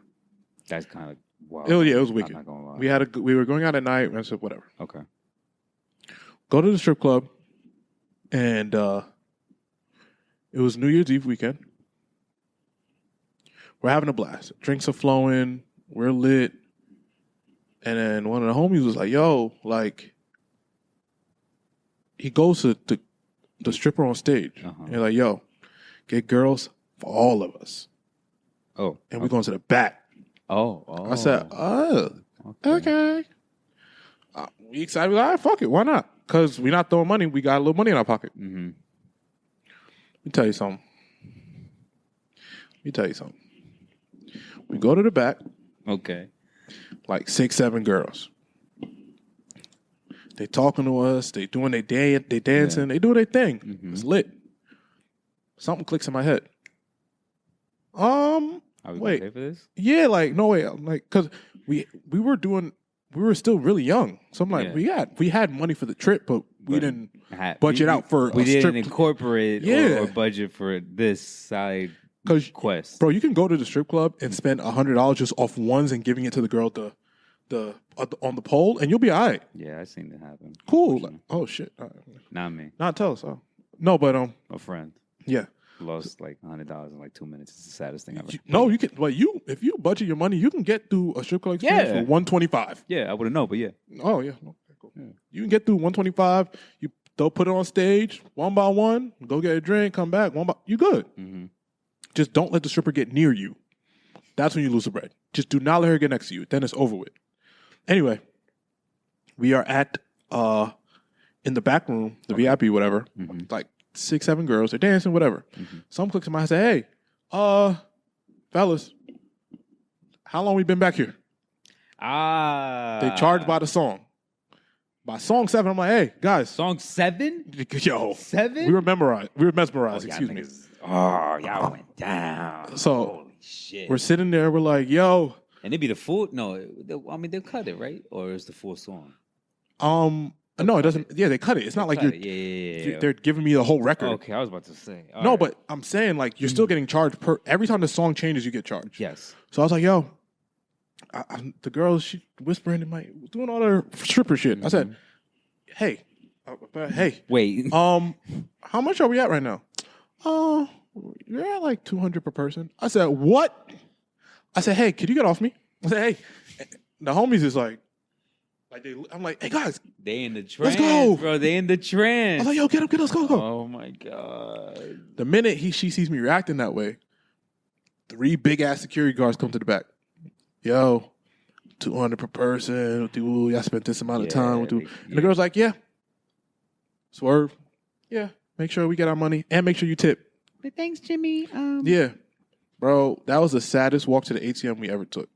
That's kind of wild. It was wicked. I'm not gonna lie. We were going out at night. And I said, whatever. Okay. Go to the strip club. And it was New Year's Eve weekend. We're having a blast. Drinks are flowing. We're lit. And then one of the homies was like, yo, like, he goes to the stripper on stage. And he's like, yo, get girls for all of us. Oh. And we're going to the back. Oh. I said, okay. We excited. We're like, all right, fuck it. Why not? Because we're not throwing money. We got a little money in our pocket. Mm-hmm. Let me tell you something. We go to the back. Okay. Like 6, 7 girls. They talking to us. They doing their day. They dancing. Yeah. They do their thing. Mm-hmm. It's lit. Something clicks in my head. Are we wait. gonna pay for this? Yeah, like no way. I'm like, because we were still really young. So I'm like, we had money for the trip, but we didn't budget out for. We didn't incorporate or budget for this side. Quest. Bro, you can go to the strip club and spend $100 just off ones and giving it to the girl on the pole, and you'll be all right. Yeah, I've seen that happen. Cool. Like, oh, shit. Not me. Not tell us. No, but A friend yeah. lost like $100 in like 2 minutes. It's the saddest thing ever. No, you can. But if you budget your money, you can get through a strip club experience for $125. Yeah, I wouldn't know, but yeah. Oh yeah. Okay, cool. Yeah. You can get through $125. They'll put it on stage one by one. Go get a drink. Come back. You good. Mm-hmm. Just don't let the stripper get near you. That's when you lose the bread. Just do not let her get next to you. Then it's over with. Anyway, we are at in the back room, the VIP, whatever. Mm-hmm. Like 6, 7 girls. They're dancing, whatever. Mm-hmm. Some clicks in my head say, "Hey, fellas, how long we been back here?" They charged by the song. By song 7, I'm like, "Hey, guys, Song 7? yo, 7? we were mesmerized. Excuse me." Y'all went down. So Holy shit. we're sitting there. We're like, "Yo, And it'd be the full. No, they'll cut it, right? Or it's the full song. no, it doesn't. Yeah, they cut it. It's not like Cut you're. it. Yeah. They're giving me the whole record. Okay, I was about to say. All No, right. but I'm saying like you're still getting charged per every time the song changes. You get charged. Yes. So I was like, "Yo, the girl, she whispering in my doing all her stripper shit." I said, "Hey, hey, Wait. how much are we at right now?" You're at like 200 per person. I said, "What?" I said, "Hey, could you get off me?" I said, "Hey," the homies is like I'm like, "Hey guys, They in the trance, go. bro. They in the I trance. was like, "Yo, get up, let's go." Oh my god. The minute she sees me reacting that way, 3 big ass security guards come to the back. Yo, 200 per person. Ooh, y'all spent this amount of time. And the girl's like, "Yeah, swerve. Yeah, make sure we get our money and make sure you tip." But thanks, Jimmy. Yeah, bro, that was the saddest walk to the ATM we ever took.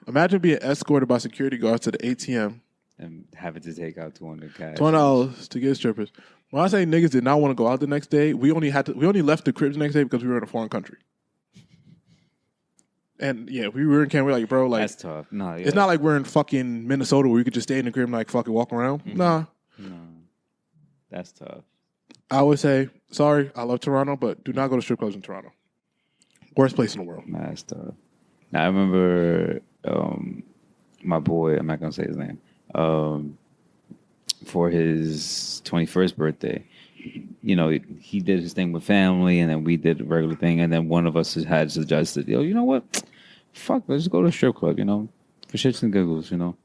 Imagine being escorted by security guards to the ATM. And having to take out 200 cash. $20 to get strippers. When I say niggas did not want to go out the next day, we only left the cribs the next day because we were in a foreign country. And yeah, we were in Canada. We're like, bro, like That's tough. No, it's not like we're in fucking Minnesota where you could just stay in the crib and like fucking walk around. Mm-hmm. Nah. No. That's tough. I would say, sorry, I love Toronto, but do not go to strip clubs in Toronto. Worst place in the world. That's tough. Now, I remember my boy, I'm not going to say his name, for his 21st birthday, you know, he did his thing with family, and then we did the regular thing, and then one of us had suggested, yo, you know what? Fuck, let's go to a strip club, you know, for shits and giggles, you know.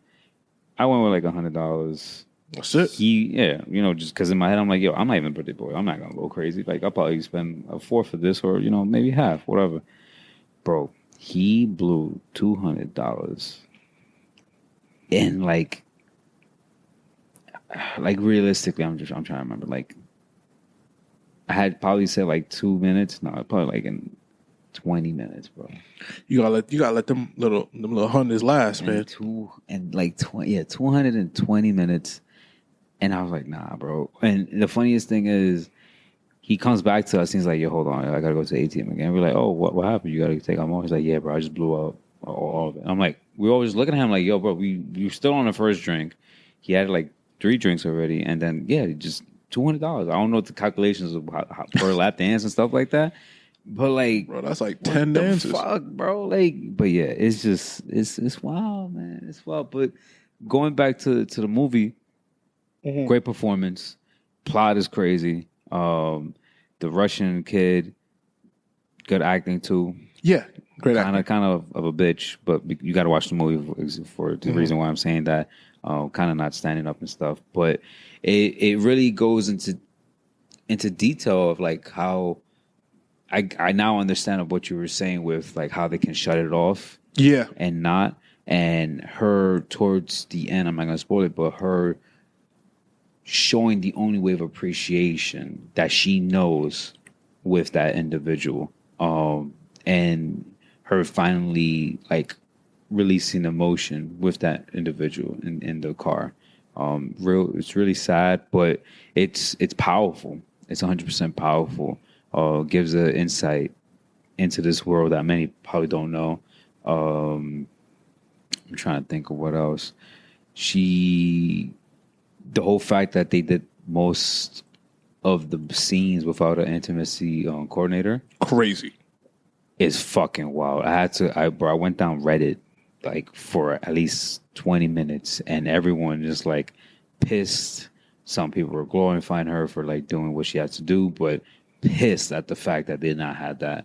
I went with like $100. That's it. You know, just because in my head, I'm like, yo, I'm not even a birthday boy. I'm not going to go crazy. Like, I'll probably spend a fourth of this or, you know, maybe half, whatever. Bro, he blew $200 and like realistically, I'm trying to remember. Like, I had probably said like 2 minutes. No, probably like in 20 minutes, bro. You gotta let them little hundreds last, man. 220 minutes. And I was like, nah, bro. And the funniest thing is, he comes back to us. And he's like, yo, hold on. I got to go to the ATM again. We're like, oh, what happened? You got to take out more? He's like, yeah, bro, I just blew out all of it. I'm like, we're always looking at him like, yo, bro, we still on the first drink. He had like 3 drinks already. And then, yeah, just $200. I don't know what the calculations of how per lap dance and stuff like that. But like, bro, that's like 10 dances. Fuck, bro. Like, but yeah, it's just, it's wild, man. It's wild. But going back to the movie, great performance. Plot is crazy. The Russian kid, good acting too. Yeah, great acting. Kind of a bitch, but you got to watch the movie for the reason why I'm saying that. Kind of not standing up and stuff, but it really goes into detail of like how I now understand of what you were saying with like how they can shut it off, yeah, and not. And her towards the end, I'm not gonna spoil it, but her showing the only way of appreciation that she knows with that individual, and her finally like releasing emotion with that individual in the car. It's really sad, but it's powerful. It's 100% powerful. Gives an insight into this world that many probably don't know. I'm trying to think of what else. The whole fact that they did most of the scenes without an intimacy coordinator, crazy, is fucking wild. I went down Reddit like for at least 20 minutes, and everyone just like pissed Some people were glorifying her for like doing what she had to do, but pissed at the fact that they did not have that.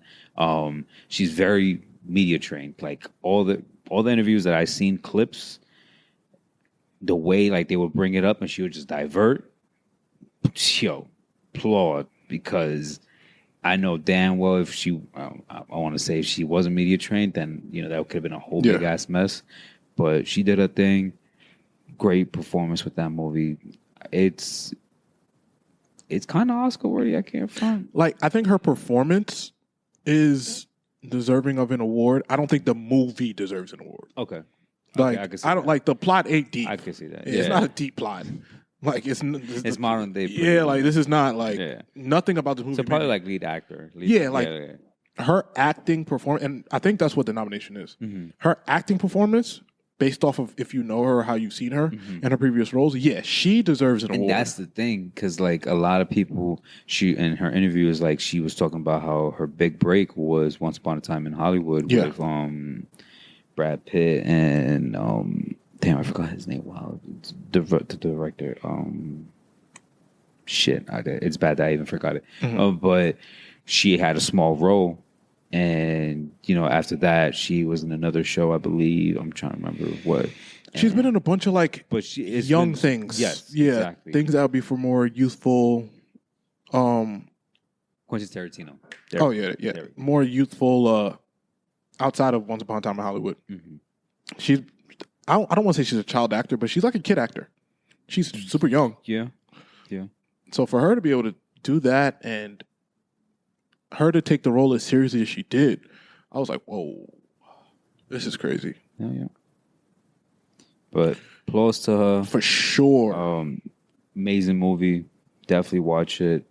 She's very media trained. Like all the interviews that I've seen clips, the way like they would bring it up and she would just divert. Yo, applaud, because I know damn well if she, I want to say if she wasn't media trained, then that could have been a whole big ass mess. But she did her thing. Great performance with that movie. It's kind of Oscar worthy. I can't front. Like, I think her performance is deserving of an award. I don't think the movie deserves an award. Okay. Like, I can see I don't that. like the plot ain't deep. I can see that. It's not a deep plot. Like it's modern day. Yeah, like this is not like nothing about the movie. So probably like lead actor. Her acting performance, and I think that's what the nomination is. Mm-hmm. Her acting performance, based off of if you know her or how you've seen her in her previous roles, she deserves an award. And that's the thing, because like a lot of people, she in her interviews, like she was talking about how her big break was Once Upon a Time in Hollywood with Brad Pitt and damn, I forgot his name. Wow, the director. It's bad that I even forgot it. But she had a small role, and after that, she was in another show. I believe I'm trying to remember what. She's been in a bunch of young things. Yes, yeah, exactly. Things that would be for more youthful. Quentin Tarantino. More youthful. Outside of Once Upon a Time in Hollywood, she's. I don't want to say she's a child actor, but she's like a kid actor. She's super young. Yeah. So for her to be able to do that and her to take the role as seriously as she did, I was like, whoa, this is crazy. Yeah. But applause to her. For sure. Amazing movie. Definitely watch it.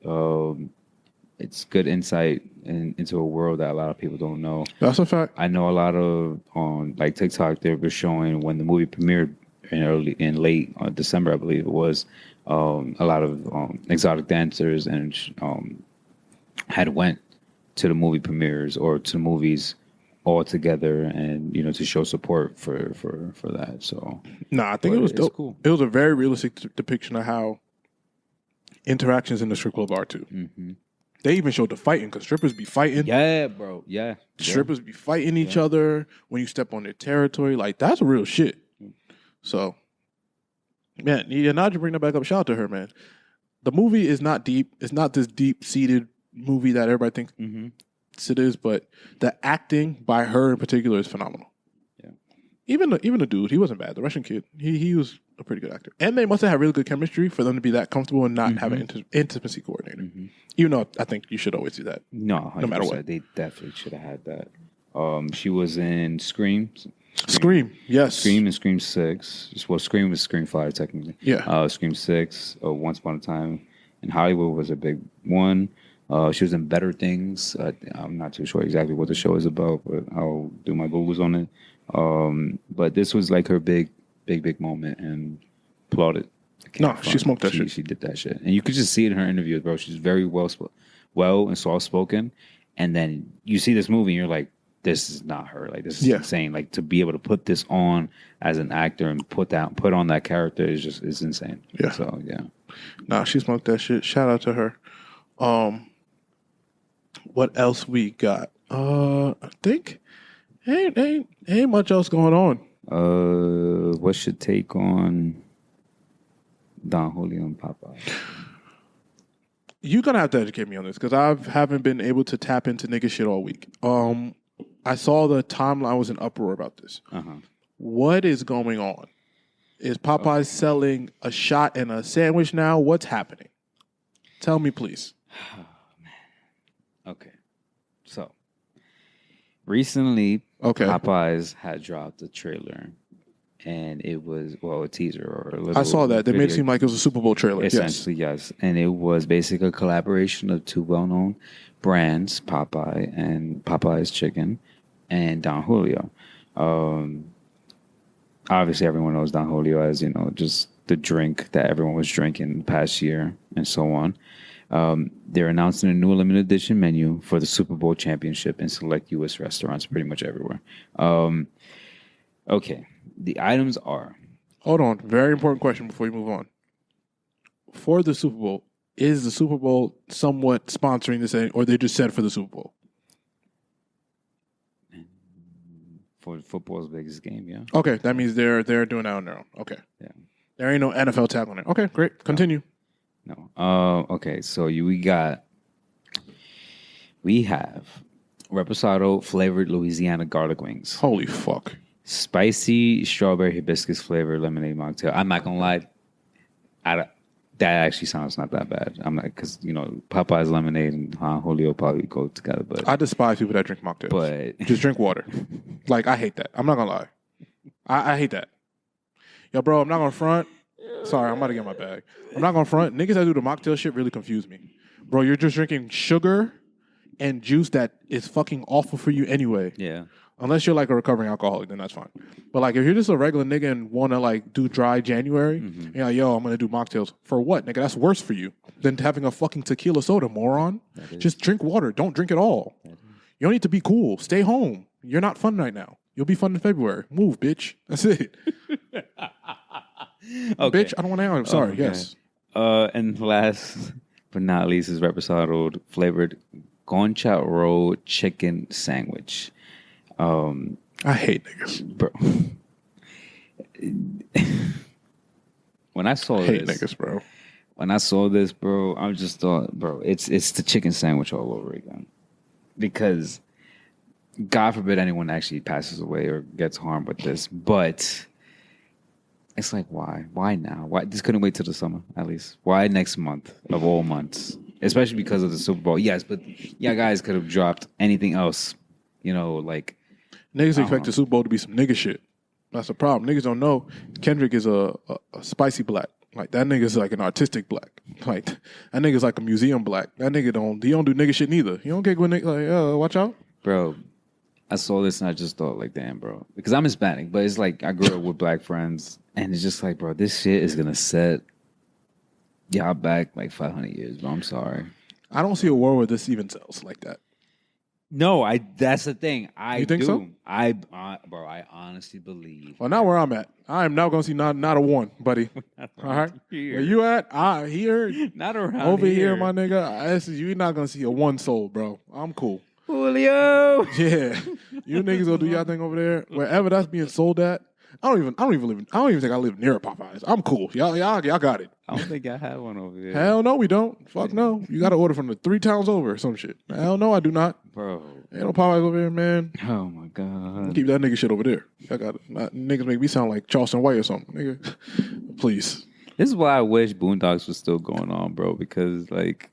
It's good insight into a world that a lot of people don't know. That's a fact. I know a lot of on like TikTok they were showing when the movie premiered in late December, I believe it was. A lot of exotic dancers and had went to the movie premieres or to movies all together, and to show support for that. So I think it was dope. Cool. It was a very realistic depiction of how interactions in the strip club are too. Mm-hmm. They even showed the fighting because strippers be fighting. Yeah, bro. Yeah. Strippers be fighting each other when you step on their territory. Like, that's real shit. So, man, now you bring that back up. Shout out to her, man. The movie is not deep. It's not this deep-seated movie that everybody thinks it is, but the acting by her in particular is phenomenal. Yeah. Even the dude, he wasn't bad. The Russian kid, he was a pretty good actor. And they must have had really good chemistry for them to be that comfortable and not have an intimacy coordinator. Mm-hmm. Even though I think you should always do that. No matter what. They definitely should have had that. She was in Scream. Yes. Scream and Scream 6. Well, Scream was Scream 5, technically. Yeah. Scream 6, Once Upon a Time in Hollywood was a big one. She was in Better Things. I'm not too sure exactly what the show is about, but I'll do my Googles on it. But this was like her big moment, and applauded. She smoked that shit. She did that shit. And you could just see it in her interviews, bro. She's very well and soft-spoken. And then you see this movie and you're like, this is not her. Like, this is insane. Like, to be able to put this on as an actor and put on that character is insane. Yeah. So, yeah. She smoked that shit. Shout out to her. What else we got? I think ain't much else going on. What's your take on Don Julio and Popeye? You're gonna have to educate me on this because I haven't been able to tap into nigga shit all week. I saw the timeline was in uproar about this. What is going on? Is Popeye selling a shot and a sandwich now? What's happening? Tell me, please. Oh, man. Okay. So, recently, Popeyes had dropped a trailer, and it was, a teaser or a little. I saw that. They made it seem like it was a Super Bowl trailer. Essentially, yes. And it was basically a collaboration of two well-known brands, Popeye and Popeye's Chicken, and Don Julio. Obviously, everyone knows Don Julio as, just the drink that everyone was drinking the past year and so on. They're announcing a new limited edition menu for the Super Bowl championship in select U.S. restaurants pretty much everywhere. Okay. The items are... Hold on. Very important question before you move on. for the Super Bowl, is the Super Bowl somewhat sponsoring this, or they just said for the Super Bowl? For football's biggest game, yeah. Okay, that means they're doing that on their own. Okay. Yeah. There ain't no NFL tag on it. Okay, great. Continue. No. Okay, so we have reposado flavored Louisiana garlic wings, Holy fuck. spicy strawberry hibiscus flavored lemonade mocktail. I'm not gonna lie, that actually sounds not that bad. I'm not, because Popeye's lemonade and Julio probably go together, but I despise people that drink mocktails. But just drink water. Like, I hate that. I'm not gonna lie. I hate that. Yo, bro, I'm not gonna front. Sorry, I'm about to get my bag. I'm not gonna front. Niggas that do the mocktail shit really confuse me. Bro, you're just drinking sugar and juice that is fucking awful for you anyway. yeah. Unless you're like a recovering alcoholic, then that's fine. But like, if you're just a regular nigga and want to like do dry January, you're like, yo, I'm gonna do mocktails. For what, nigga? That's worse for you than having a fucking tequila soda, moron. Just drink water. Don't drink it all. You don't need to be cool. Stay home. You're not fun right now. You'll be fun in February. Move, bitch. That's it. Okay. Bitch, I don't want to hang on. I'm sorry. Okay. Yes. And last but not least is reposado flavored concha roll chicken sandwich. I hate niggas. Bro. When I saw Hate this, niggas, bro. when I saw this, bro, I just thought, bro, it's the chicken sandwich all over again. Because God forbid anyone actually passes away or gets harmed with this, but it's like, why? Why now? Why this couldn't wait till the summer at least? Why next month of all months? Especially because of the Super Bowl. Yes, but yeah, guys could have dropped anything else. Like Niggas expect the Super Bowl to be some nigga shit. That's the problem. Niggas don't know Kendrick is a spicy black. Like, that nigga's like an artistic black. Like, that nigga's like a museum black. That nigga don't do nigga shit neither. You don't get with nigga like, watch out. Bro, I saw this and I just thought, like, damn, bro. Because I'm Hispanic, but it's like I grew up with black friends, and it's just like, bro, this shit is gonna set y'all back like 500 years, bro. I'm sorry. I don't see a world where this even sells like that. No, that's the thing. You think so? Bro, I honestly believe. Well, now where I'm at, I am now gonna see not a one, buddy. All right, where you at? Here, not around over here, my nigga. You're not gonna see a one sold, bro. I'm cool. Julio. Yeah, you niggas gonna do y'all thing over there. Wherever that's being sold at, I don't even think I live near a Popeyes. I'm cool. Y'all got it. I don't think I have one over there. Hell no, we don't. Fuck no. You got to order from the 3 towns over or some shit. Hell no, I do not. Bro. Ain't no Popeyes over here, man. Oh my God. Keep that nigga shit over there. I got it. Niggas make me sound like Charleston White or something. Nigga, please. This is why I wish Boondocks was still going on, bro, because like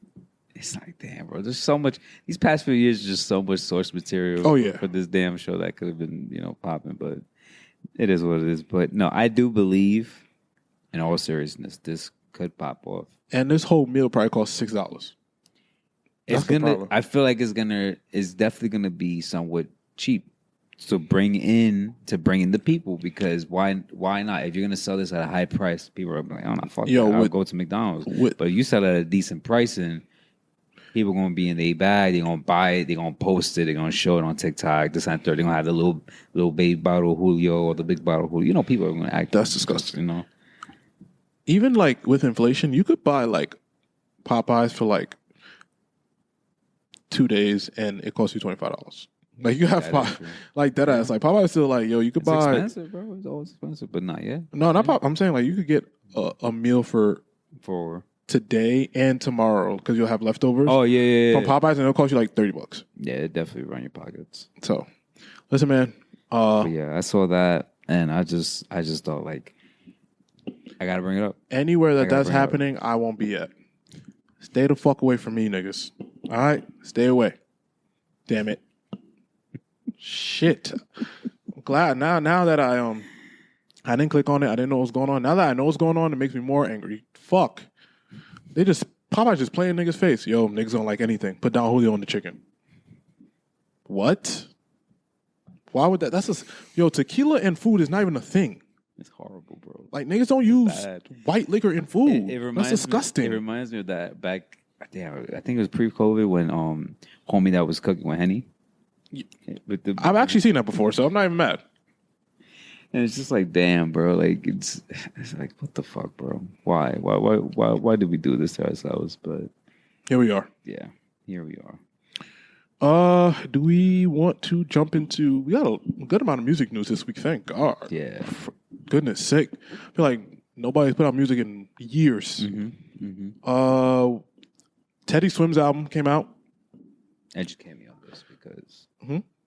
it's like, damn, bro, there's so much. These past few years, just so much source material for this damn show that could have been, popping, but it is what it is. But no, I do believe, in all seriousness, this could pop off. And this whole meal probably costs $6. It's gonna. I feel like it's definitely gonna be somewhat cheap to bring in the people, because why not? If you're gonna sell this at a high price, people are like, oh no, fuck that. I'll go to McDonald's. But you sell it at a decent price, and people are gonna be in their bag. They're gonna buy it. They're gonna post it. They're gonna show it on TikTok. This and third. They're gonna have the little baby bottle of Julio or the big bottle of Julio. People are gonna act. That's disgusting. Even like with inflation, you could buy like Popeyes for like 2 days and it costs you $25. Like, you have like that ass. Like, Popeyes still like, yo, you could buy. It's expensive, bro. It's always expensive, but not yet. No, not Popeyes. I'm saying like you could get a meal for today and tomorrow because you'll have leftovers. Oh yeah. From Popeyes, and it'll cost you like $30. Yeah, it definitely run your pockets. So, listen, man. But yeah, I saw that and I just thought, like, I gotta bring it up. Anywhere that's happening, I won't be at. Stay the fuck away from me, niggas. All right? Stay away. Damn it. Shit. I'm glad now that I didn't click on it. I didn't know what was going on. Now that I know what's going on, it makes me more angry. Fuck. Popeyes just playing niggas' face. Yo, niggas don't like anything. Put down Julio on the chicken. What? Why would that? Tequila and food is not even a thing. It's horrible, bro. Like, niggas don't use white liquor in food. That's disgusting. It reminds me of that back. Damn, I think it was pre-COVID when homie that was cooking with Henny. I've actually seen that before, so I'm not even mad. And it's just like, damn, bro. Like it's like, what the fuck, bro? Why did we do this to ourselves? But Here we are. yeah, here we are. Do we want to jump into? We got a good amount of music news this week. Thank God. Yeah. For goodness sake, I feel like nobody's put out music in years. Teddy Swim's album came out. Educate me on this because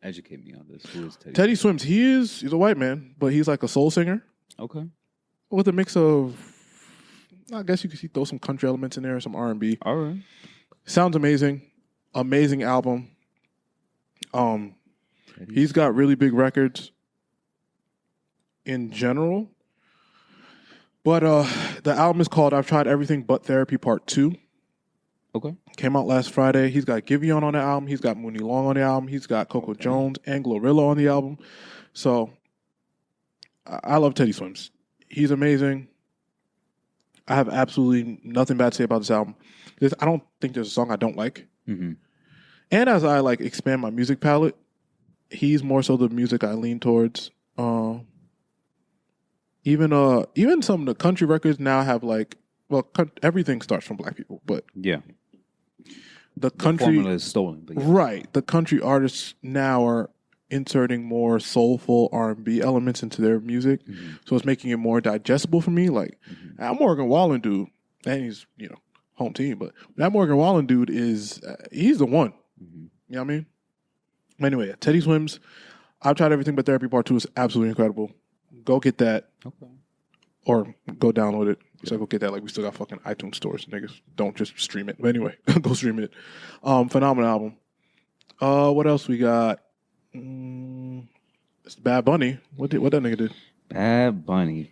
educate me on this. Who is Teddy? Teddy Swims. He's a white man, but he's like a soul singer Okay. with a mix of. I guess you could throw some country elements in there, some R&B. All right. Sounds amazing. Amazing album. He's got really big records in general. But the album is called I've Tried Everything But Therapy Part 2. Okay. Came out last Friday. He's got Giveon on the album. He's got Mooney Long on the album. He's got Coco Jones and Glorilla on the album. So I love Teddy Swims. He's amazing. I have absolutely nothing bad to say about this album. I don't think there's a song I don't like. Mm-hmm. And as I like expand my music palette, he's more so the music I lean towards. Even some of the country records now have like, well, everything starts from black people, but Yeah. the The country formula is stolen. But yeah. right, the country artists now are inserting more soulful R&B elements into their music, so it's making it more digestible for me. Like that Morgan Wallen dude, and he's home team, but that Morgan Wallen dude is he's the one. You know what I mean? Anyway, Teddy Swims. I've Tried Everything But Therapy Part 2 is absolutely incredible. Go get that. Okay. Or go download it. So go get that. Like, we still got fucking iTunes stores. Niggas, don't just stream it. But anyway, go stream it. Phenomenal album. What else we got? It's Bad Bunny. What that nigga did? Bad Bunny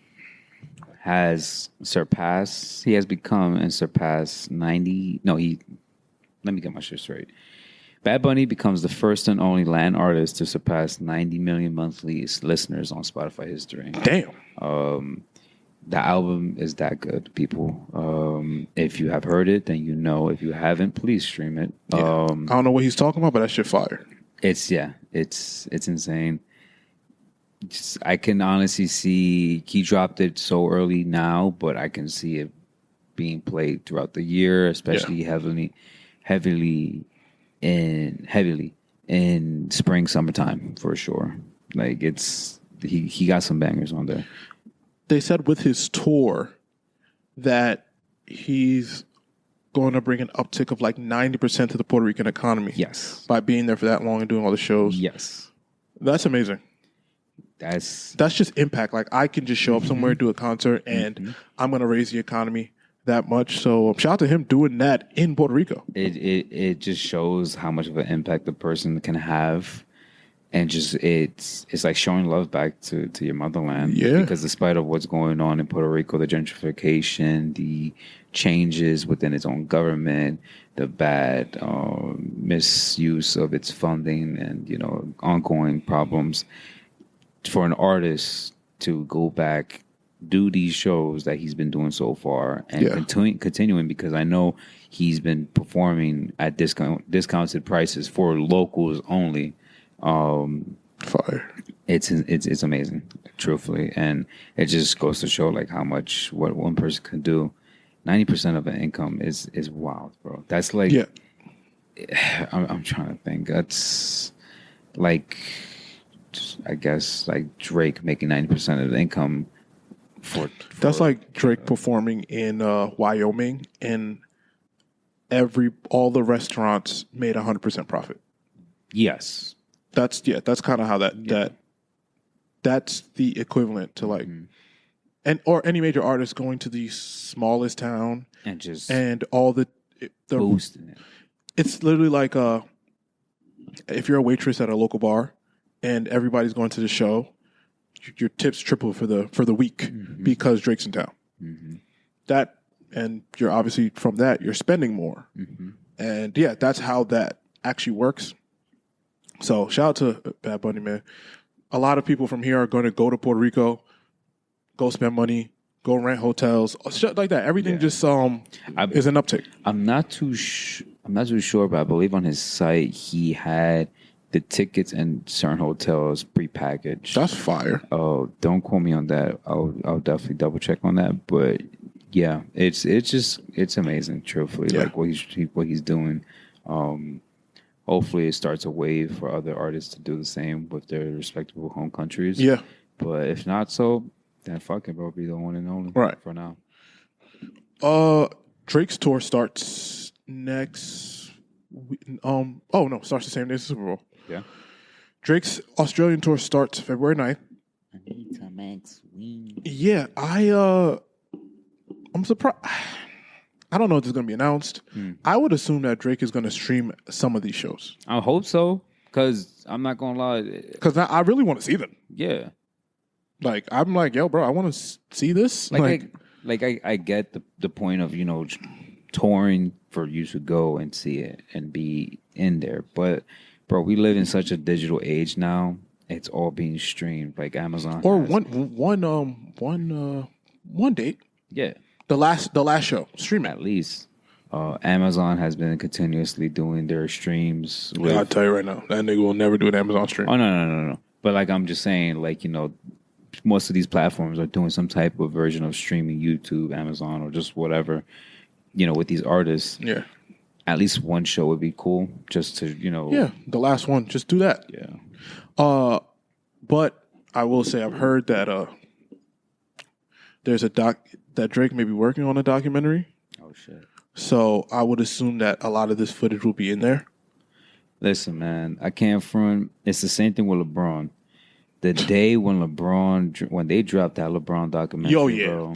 has surpassed. He has become and surpassed 90. No, let me get my shit straight. Bad Bunny becomes the first and only Latin artist to surpass 90 million monthly listeners on Spotify history. Damn. The album is that good, people. If you have heard it, then you know. If you haven't, please stream it. Yeah. I don't know what he's talking about, but that shit fire. It's insane. I can honestly see he dropped it so early now, but I can see it being played throughout the year, especially heavily in spring, summertime for sure. Like he got some bangers on there. They said with his tour that he's going to bring an uptick of like 90% to the Puerto Rican economy. Yes. By being there for that long and doing all the shows. Yes. That's amazing. That's just impact. Like, I can just show up somewhere, do a concert, and I'm going to raise the economy that much. So shout out to him doing that in Puerto Rico. It just shows how much of an impact the person can have. And just it's like showing love back to your motherland. Yeah. Because despite of what's going on in Puerto Rico, the gentrification, the changes within its own government, the bad misuse of its funding, and ongoing problems, for an artist to go back, do these shows that he's been doing so far, and continuing, because I know he's been performing at discounted prices for locals only. Fire. It's amazing, truthfully, and it just goes to show like how much what one person can do. 90% of an income is wild, bro. That's like, I'm trying to think. That's like, I guess, like Drake making 90% of the income. That's like Drake performing in Wyoming, and all the restaurants made 100% profit. Yes. That's kind of how that's the equivalent to like, or any major artist going to the smallest town and all the boosting it. It's literally like if you're a waitress at a local bar and everybody's going to the show, your tips triple for the week because Drake's in town. That, and you're obviously from that you're spending more, and that's how that actually works. So shout out to Bad Bunny, man. A lot of people from here are going to go to Puerto Rico, go spend money, go rent hotels, shit like that. Everything just is an uptick. I'm not too sure, but I believe on his site he had the tickets and certain hotels prepackaged. That's fire. Oh, don't quote me on that. I'll definitely double check on that. But yeah, it's amazing. Truthfully, Yeah. like what he's doing. Hopefully, it starts a wave for other artists to do the same with their respectable home countries. Yeah. But if not so, then fuck it, bro. Be the one and only. Right. For now. Drake's tour starts next. Starts the same day as the Super Bowl. Yeah. Drake's Australian tour starts February 9th. I need some Max Wing. Yeah, I'm surprised. I don't know if this is going to be announced. I would assume that Drake is going to stream some of these shows. I hope so, because I'm not going to lie. Because I really want to see them. Yeah. Like, I'm like, yo, bro, I want to see this. I get the point of, touring for you to go and see it and be in there. But, bro, we live in such a digital age now. It's all being streamed, like Amazon. Or has. one date. Yeah. The last show. Stream it. At least. Amazon has been continuously doing their streams. I'll tell you right now, that nigga will never do an Amazon stream. Oh, no. But, like, I'm just saying, like, most of these platforms are doing some type of version of streaming, YouTube, Amazon, or just whatever, with these artists. Yeah. At least one show would be cool just to, Yeah, the last one. Just do that. Yeah. But I will say I've heard that there's that Drake may be working on a documentary. Oh, shit. So I would assume that a lot of this footage will be in there. Listen, man, I can't front. It's the same thing with LeBron. The day when they dropped that LeBron documentary, bro,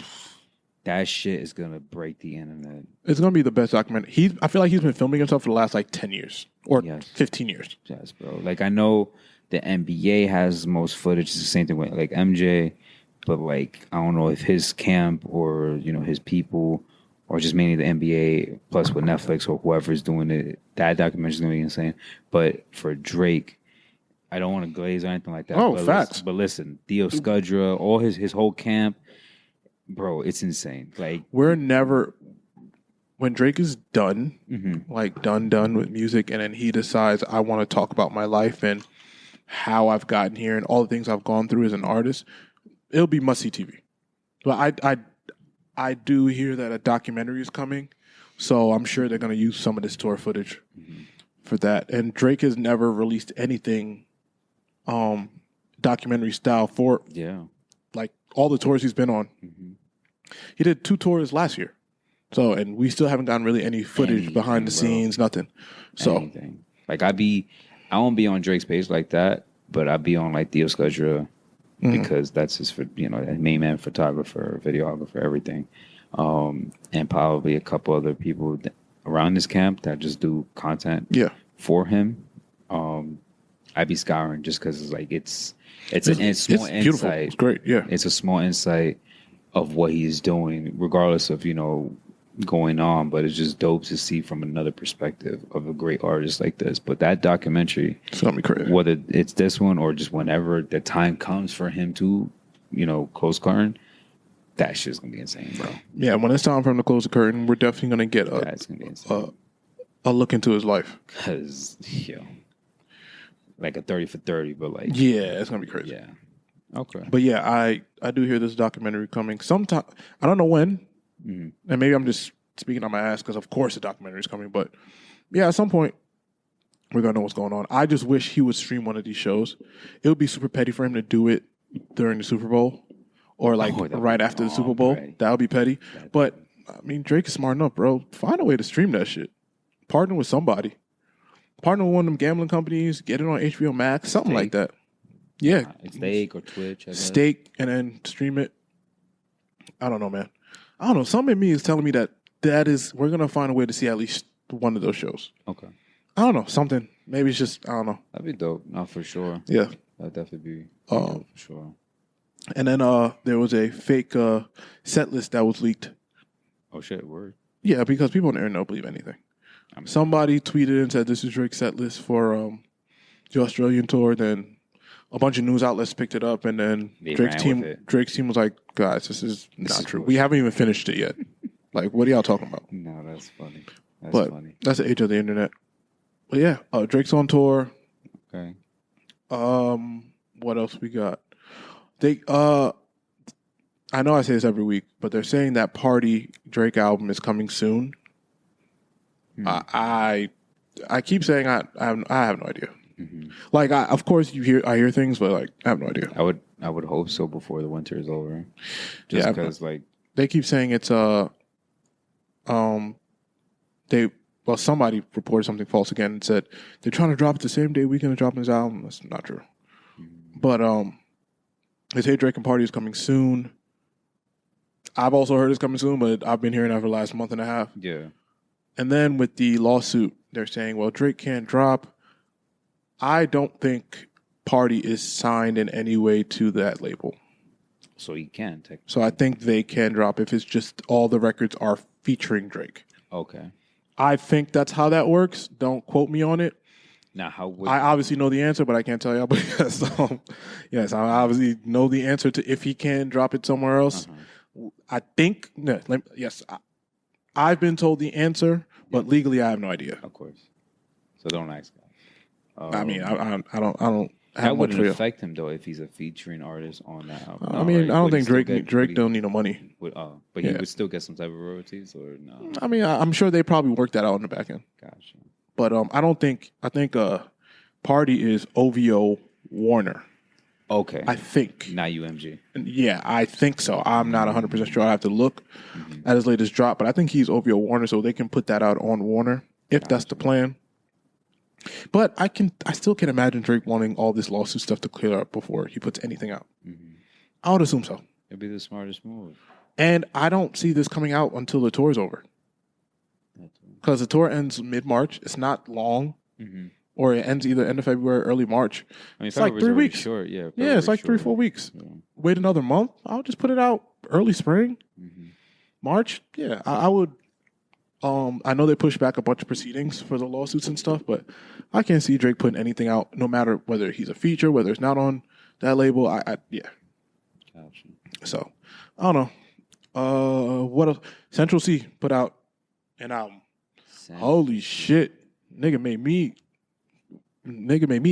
that shit is gonna break the internet. It's gonna be the best documentary. I feel like he's been filming himself for the last 10 years or 15 years. Yes, bro. Like, I know the NBA has most footage. It's the same thing with like MJ, but like I don't know if his camp or his people or just mainly the NBA plus with Netflix or whoever's doing it, that documentary is gonna be insane. But for Drake, I don't want to glaze or anything like that. Oh, but facts. But listen, Theo Scudra, all his whole camp, bro, it's insane. Like, when Drake is done, mm-hmm. like done with music, and then he decides I want to talk about my life and how I've gotten here and all the things I've gone through as an artist, it'll be must-see TV. But I do hear that a documentary is coming, so I'm sure they're going to use some of this tour footage for that. And Drake has never released anything documentary style for like all the tours he's been on. Mm-hmm. He did 2 tours last year. So, and we still haven't gotten really any footage behind the scenes, nothing. So, like I won't be on Drake's page like that, but I'd be on like Theo Scudra because that's his, main man photographer, videographer, everything. And probably a couple other people around his camp that just do content for him. I'd be scouring just because it's like it's a small insight. Beautiful. It's great. Yeah, it's a small insight of what he's doing, regardless of going on. But it's just dope to see from another perspective of a great artist like this. But that documentary, it's gonna be crazy. Whether it's this one or just whenever the time comes for him to, close curtain, that shit's gonna be insane, bro. Yeah, when it's time for him to close the curtain, we're definitely gonna get a look into his life. Cause like a 30 for 30, but like it's gonna be crazy. Yeah. Okay. But yeah, I do hear this documentary coming sometime. I don't know when, and maybe I'm just speaking on my ass because of course the documentary is coming. But yeah, at some point we're gonna know what's going on. I just wish he would stream one of these shows. It would be super petty for him to do it during the Super Bowl or like right after the Super Bowl. That would be petty. But I mean, Drake is smart enough, bro. Find a way to stream that shit. Partner with somebody. Partner with one of them gambling companies. Get it on HBO Max, something like that. Yeah. Steak or Twitch. I guess. Steak and then stream it. I don't know, man. I don't know. Something in me is telling me that we're going to find a way to see at least one of those shows. Okay. I don't know. Something. Maybe it's just, I don't know. That'd be dope. Not for sure. Yeah. That'd definitely be dope for sure. And then there was a fake set list that was leaked. Oh, shit. Word. Yeah, because people on the internet don't believe anything. Somebody tweeted and said this is Drake's set list for the Australian tour. Then a bunch of news outlets picked it up, and then Drake's team was like, "Guys, this is not true. We haven't even finished it yet. Like, what are y'all talking about?" No, that's funny. That's the age of the internet. But yeah, Drake's on tour. Okay. What else we got? They I know I say this every week, but they're saying that Party Drake album is coming soon. I keep saying I have no idea. Like of course I hear things, but like I have no idea. I would hope so before the winter is over. Just Yeah, because like they keep saying it's somebody reported something false again and said they're trying to drop it the same day Weeknd is dropping his album. That's not true. But they say Drake and Party is coming soon. I've also heard it's coming soon, but I've been hearing that for the last month and a half. Yeah. And then with the lawsuit, they're saying, well, Drake can't drop. I don't think Party is signed in any way to that label. So he can technically. So I think they can drop if it's just all the records are featuring Drake. Okay. I think that's how that works. Don't quote me on it. Now, how would I obviously know the answer, but I can't tell y'all. But yes, I obviously know the answer to if he can drop it somewhere else. I think yes. I've been told the answer, but legally I have no idea. Of course. So don't ask that. I mean, I don't have that much wouldn't for you. affect him though if he's a featuring artist on that album. I mean, right? I don't Would he think still Drake don't need no money. But he would still get some type of royalties or no? I mean, I'm sure they probably worked that out in the back end. Gotcha. But I think Party is OVO Warner. Okay. I think. Not UMG. Yeah, I think so. I'm not 100% sure. I have to look at his latest drop, but I think he's OVO Warner, so they can put that out on Warner if that's the plan. But I still can imagine Drake wanting all this lawsuit stuff to clear up before he puts anything out. I would assume so. It'd be the smartest move. And I don't see this coming out until the tour's over. Because the tour ends mid-March. It's not long. Or it ends either end of February or early March. I mean, it's like 3 weeks. Short, yeah, it's like 3-4 weeks. Yeah. Wait another month. I'll just put it out early spring. March. Yeah, I would. I know they pushed back a bunch of proceedings for the lawsuits and stuff, but I can't see Drake putting anything out, no matter whether he's a feature, whether it's not on that label. Yeah. Gotcha. So I don't know. What else? Central C put out an album. Holy shit, nigga made me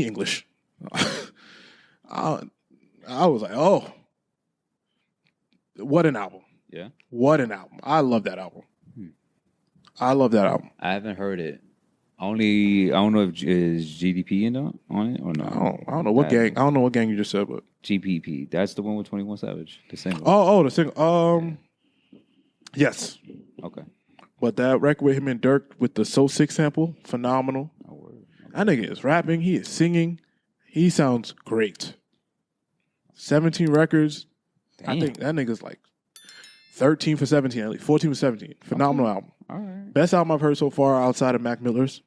English. I was like, oh, what an album. Yeah. What an album. I love that album. I love that album. I haven't heard it. I don't know if is GDP on it or no. I don't know what gang. I don't know what gang you just said, but GPP. That's the one with 21 Savage. The single. Oh, the single. Yes. Okay. But that record with him and Dirk with the So Sick sample, phenomenal. That nigga is rapping. He is singing. He sounds great. 17 records. Damn. I think that nigga's like 13 for 17, at least 14 for 17. Phenomenal album. All right. Best album I've heard so far outside of Mac Miller's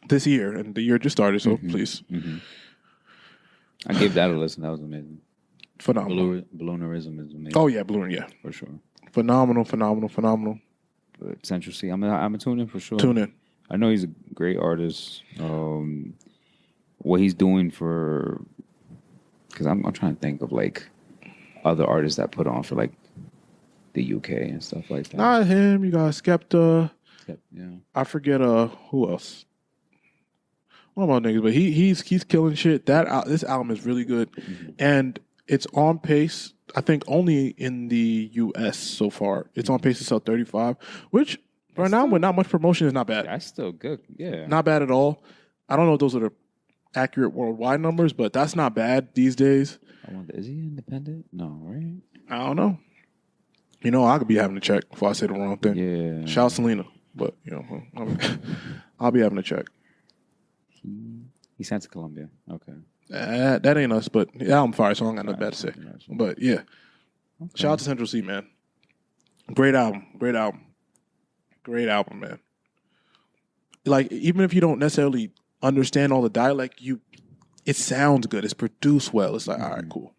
this year, and the year just started. So please, I gave that a listen. That was amazing. Phenomenal. Balloonerism is amazing. Oh yeah, Balloon, yeah, for sure. Phenomenal. But Central C, I'm gonna tune in for sure. Tune in. I know he's a great artist. What he's doing for, because I'm trying to think of like other artists that put on for like the UK and stuff like that. Not him. You got Skepta. Yeah. I forget who else. One of my niggas, but he's killing shit. This album is really good, and it's on pace. I think only in the US so far. It's on pace to sell 35, which right now with not much promotion is not bad. That's still good. Yeah, not bad at all. I don't know if those are the accurate worldwide numbers, but that's not bad these days. I wonder, is he independent? No, right? I don't know. You know, I could be having to check before I say the wrong thing. Yeah. Shout out Selena, but you know, I'll be having to check. He sent to Colombia. Okay. That ain't us, but yeah, I'm fire, so I don't got nothing bad to say. But yeah, shout out to Central C, man. Great album, man. Like, even if you don't necessarily understand all the dialect, it sounds good. It's produced well. It's like, all right, cool.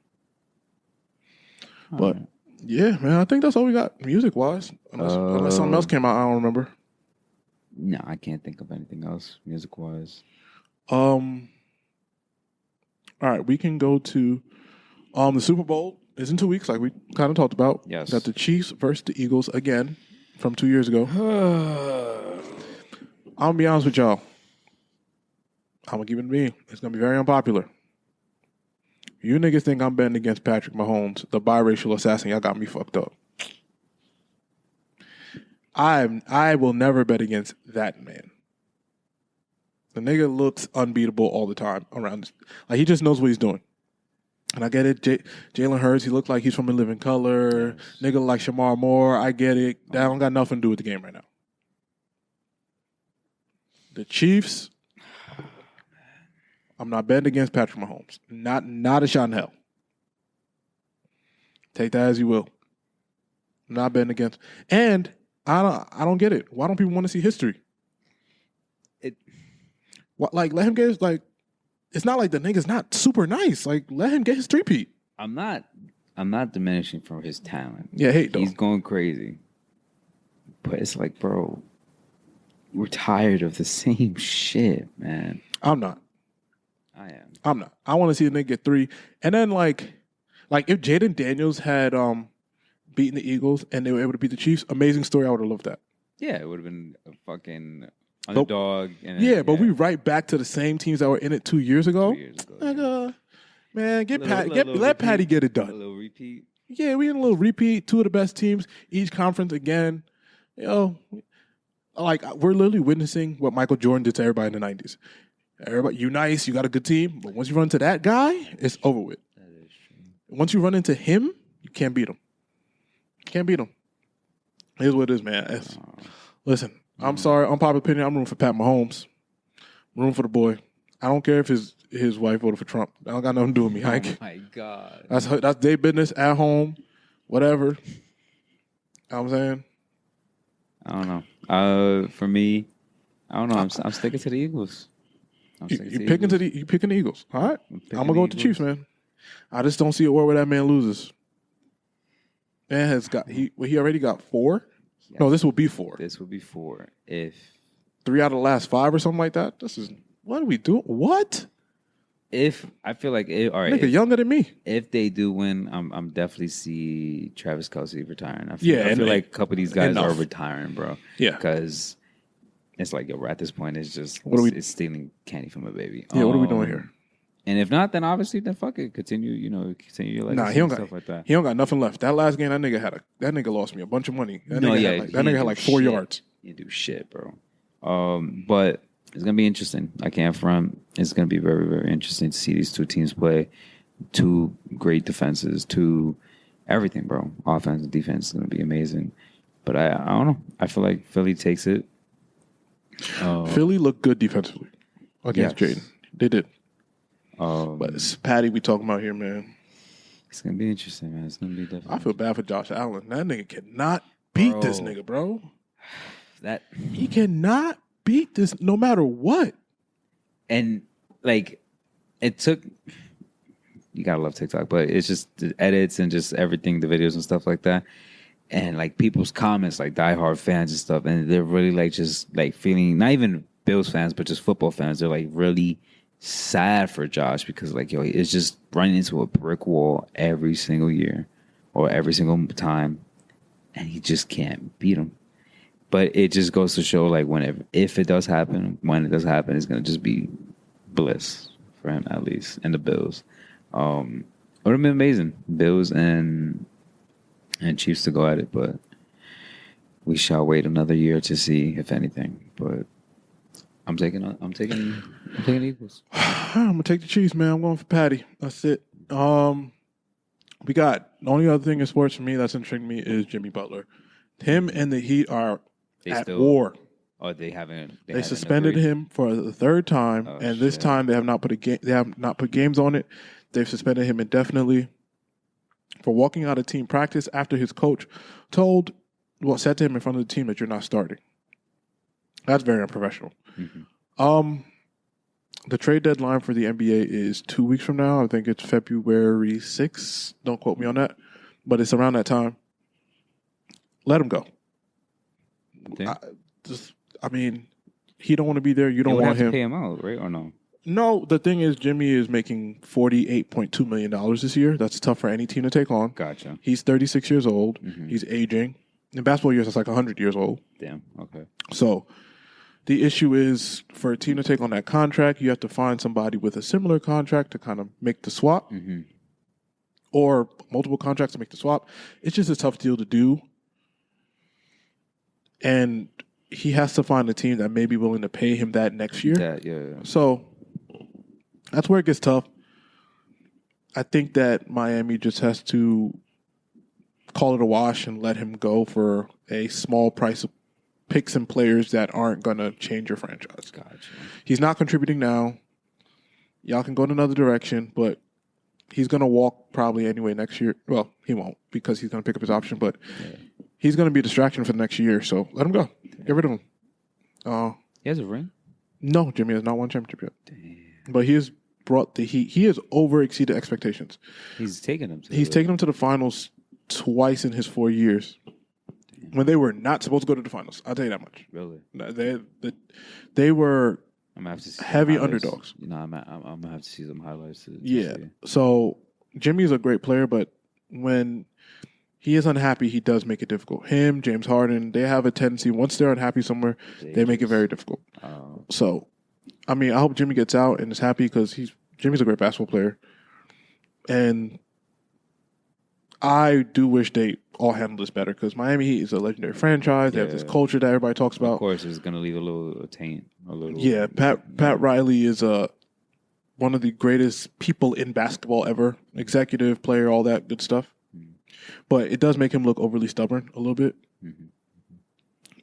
But yeah, man, I think that's all we got music wise. Unless something else came out, I don't remember. No, I can't think of anything else music wise. All right, we can go to the Super Bowl is in 2 weeks, like we kind of talked about. Yes. Got the Chiefs versus the Eagles again from 2 years ago. I'm gonna be honest with y'all. I'm gonna keep it me. It's gonna be very unpopular. You niggas think I'm betting against Patrick Mahomes, the biracial assassin. Y'all got me fucked up. I will never bet against that man. The nigga looks unbeatable all the time around. Like, he just knows what he's doing. And I get it. Jalen Hurts, he looked like he's from A Living Color. Yes. Nigga like Shamar Moore. I get it. That don't got nothing to do with the game right now. The Chiefs, I'm not betting against Patrick Mahomes. Not a shot in hell. Take that as you will. I'm not betting against. And I don't get it. Why don't people want to see history? Let him get his, like, it's not like the nigga's not super nice. Like, let him get his three-peat. I'm not diminishing from his talent. Yeah, hate though. He's going crazy. But it's like, bro, we're tired of the same shit, man. I'm not. I am. I'm not. I want to see a nigga get 3. And then like if Jaden Daniels had beaten the Eagles and they were able to beat the Chiefs, amazing story. I would have loved that. Yeah, it would have been a fucking underdog. But we right back to the same teams that were in it 2 years ago. 2 years ago. Like, man, let Patty get it done. A little repeat. Yeah, we in a little repeat. 2 of the best teams, each conference again. You know, like, we're literally witnessing what Michael Jordan did to everybody in the 90s. Everybody, you nice, you got a good team, but once you run into that guy, it's over with. That is true. Once you run into him, you can't beat him. Can't beat him. Here's what it is, man. Listen, I'm sorry, unpopular opinion. I'm rooting for Pat Mahomes. I'm rooting for the boy. I don't care if his wife voted for Trump. I don't got nothing to do with me. Oh my God. That's their business at home, whatever. You know what I'm saying? I don't know. For me, I don't know. I'm sticking to the Eagles. You picking the Eagles. All right. I'm gonna go with the Chiefs, man. I just don't see a world where that man loses. Man has got he already got 4? Yes. No, this will be 4. This will be 4. If 3 out of the last 5 or something like that. This is what are we doing? What? If I feel like all right, nigga younger than me. If they do win, I'm definitely see Travis Kelce retiring. I feel like a couple of these guys are retiring, bro. Yeah, because it's like, yo, at this point, it's just it's stealing candy from a baby. Yeah, what are we doing here? And if not, then obviously, then fuck it. Continue your legacy. Nah, he don't stuff like that. He don't got nothing left. That last game, that nigga lost me a bunch of money. That nigga had like 4 yards. You do shit, bro. But it's gonna be interesting. I can't front. It's gonna be very, very interesting to see these 2 teams play. 2 great defenses, 2 everything, bro. Offense and defense is gonna be amazing. But I don't know. I feel like Philly takes it. Philly looked good defensively against Jaden. They did. But it's Patty we talking about here, man. It's gonna be interesting, man. It's gonna be definitely. I feel bad for Josh Allen. That nigga cannot beat this nigga, bro. He cannot beat this no matter what. And like, it took. You gotta love TikTok, but it's just the edits and just everything, the videos and stuff like that. And like people's comments, like diehard fans and stuff, and they're really like just like feeling, not even Bills fans, but just football fans. They're like really sad for Josh because like, yo, it's just running into a brick wall every single year or every single time, and he just can't beat him. But it just goes to show like if it does happen, when it does happen, it's gonna just be bliss for him at least, and the Bills. It would have been amazing, Bills and Chiefs to go at it, but we shall wait another year to see if anything. But I'm taking Eagles. I'm gonna take the Chiefs, man. I'm going for Patty. That's it. We got the only other thing in sports for me that's intriguing me is Jimmy Butler. Him and the Heat are at war. Oh, they haven't. They suspended him for the 3rd time, and this time they have not put They have not put games on it. They've suspended him indefinitely for walking out of team practice after his coach said to him in front of the team that you're not starting. That's very unprofessional. Mm-hmm. The trade deadline for the NBA is 2 weeks from now. I think it's February 6th. Don't quote me on that, but it's around that time. Let him go. Okay. He don't want to be there. You don't want have him. To pay him out, right or no? No, the thing is, Jimmy is making $48.2 million this year. That's tough for any team to take on. Gotcha. He's 36 years old. Mm-hmm. He's aging. In basketball years, that's like 100 years old. Damn. Okay. So, The issue is for a team to take on that contract, you have to find somebody with a similar contract to kind of make the swap, or multiple contracts to make the swap. It's just a tough deal to do, and he has to find a team that may be willing to pay him that next year. Yeah. So that's where it gets tough. I think that Miami just has to call it a wash and let him go for a small price of picks and players that aren't going to change your franchise. Gotcha. He's not contributing now. Y'all can go in another direction, but he's going to walk probably anyway next year. Well, he won't because he's going to pick up his option, but he's going to be a distraction for the next year. So let him go. Get rid of him. He has a ring? No, Jimmy has not won championship yet. Damn. But he has brought the heat. He has over-exceeded expectations. He's taken them to the finals twice in his 4 years. When they were not supposed to go to the finals. I'll tell you that much. Really? They were I'm gonna have to see heavy underdogs. You know, I'm gonna have to see some highlights. To yeah. see. So Jimmy's a great player, but when he is unhappy, he does make it difficult. Him, James Harden, they have a tendency, once they're unhappy somewhere, they make it very difficult. So, I mean, I hope Jimmy gets out and is happy because Jimmy's a great basketball player. And I do wish they all handled this better because Miami Heat is a legendary franchise. They have this culture that everybody talks about. Of course, it's going to leave a little taint. Yeah, Pat Riley is one of the greatest people in basketball ever. Executive, player, all that good stuff. Mm-hmm. But it does make him look overly stubborn a little bit. Mm-hmm.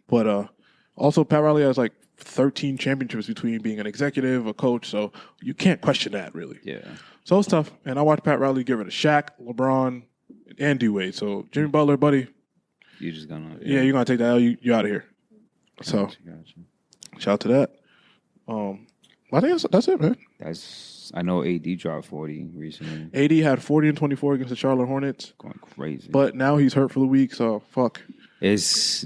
But also, Pat Riley has like 13 championships between being an executive, a coach, so you can't question that, really. Yeah. So it's tough. And I watched Pat Riley get rid of Shaq, LeBron, and D-Wade. So Jimmy Butler, buddy. You're just going to... Yeah, you're going to take that L. You're out of here. So, shout out to that. I think that's it, man. I know AD dropped 40 recently. AD had 40 and 24 against the Charlotte Hornets. Going crazy. But now he's hurt for the week, so fuck. It's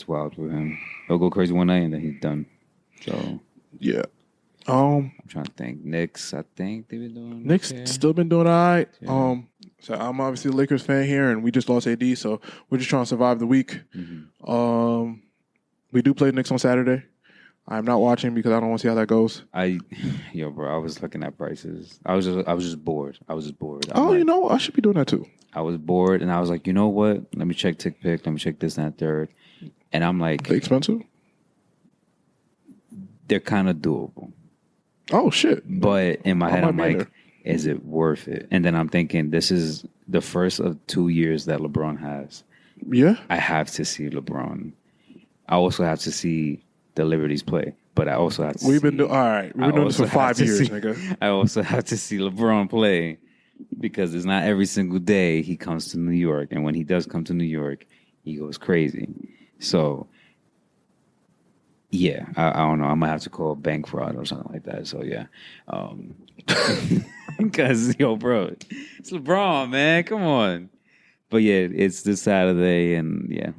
wild for him. He'll go crazy one night and then he's done. So yeah. I'm trying to think. Knicks, I think they've been doing. Knicks still been doing all right. Yeah. So I'm obviously a Lakers fan here, and we just lost AD, so we're just trying to survive the week. Mm-hmm. We do play the Knicks on Saturday. I'm not watching because I don't want to see how that goes. Bro, I was looking at prices. I was just bored. You know, I should be doing that too. I was bored, and I was like, you know what? Let me check TickPick. Let me check this and that third. And I'm like, they expensive? They're kind of doable. Oh shit! But in my head, I'm like, is it worth it? And then I'm thinking, this is the first of 2 years that LeBron has. Yeah, I have to see LeBron. I also have to see the Liberties play, but I also have to. We've been doing this for 5 years, nigga. I also have to see LeBron play because it's not every single day he comes to New York, and when he does come to New York, he goes crazy. So, yeah, I don't know. I might have to call bank fraud or something like that. So, yeah. Because, bro, it's LeBron, man. Come on. But, yeah, it's this Saturday, and, yeah,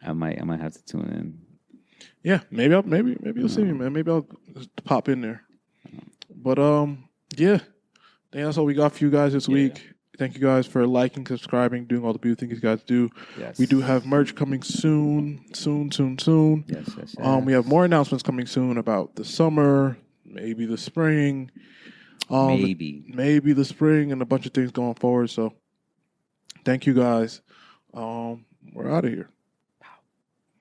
I might have to tune in. Yeah, maybe you'll see me, man. Maybe I'll pop in there. But, yeah, I think that's all we got for you guys this week. Thank you guys for liking, subscribing, doing all the beautiful things you guys do. Yes. We do have merch coming soon. Yes. We have more announcements coming soon about the summer, maybe the spring. Maybe the spring and a bunch of things going forward. So thank you guys. We're out of here.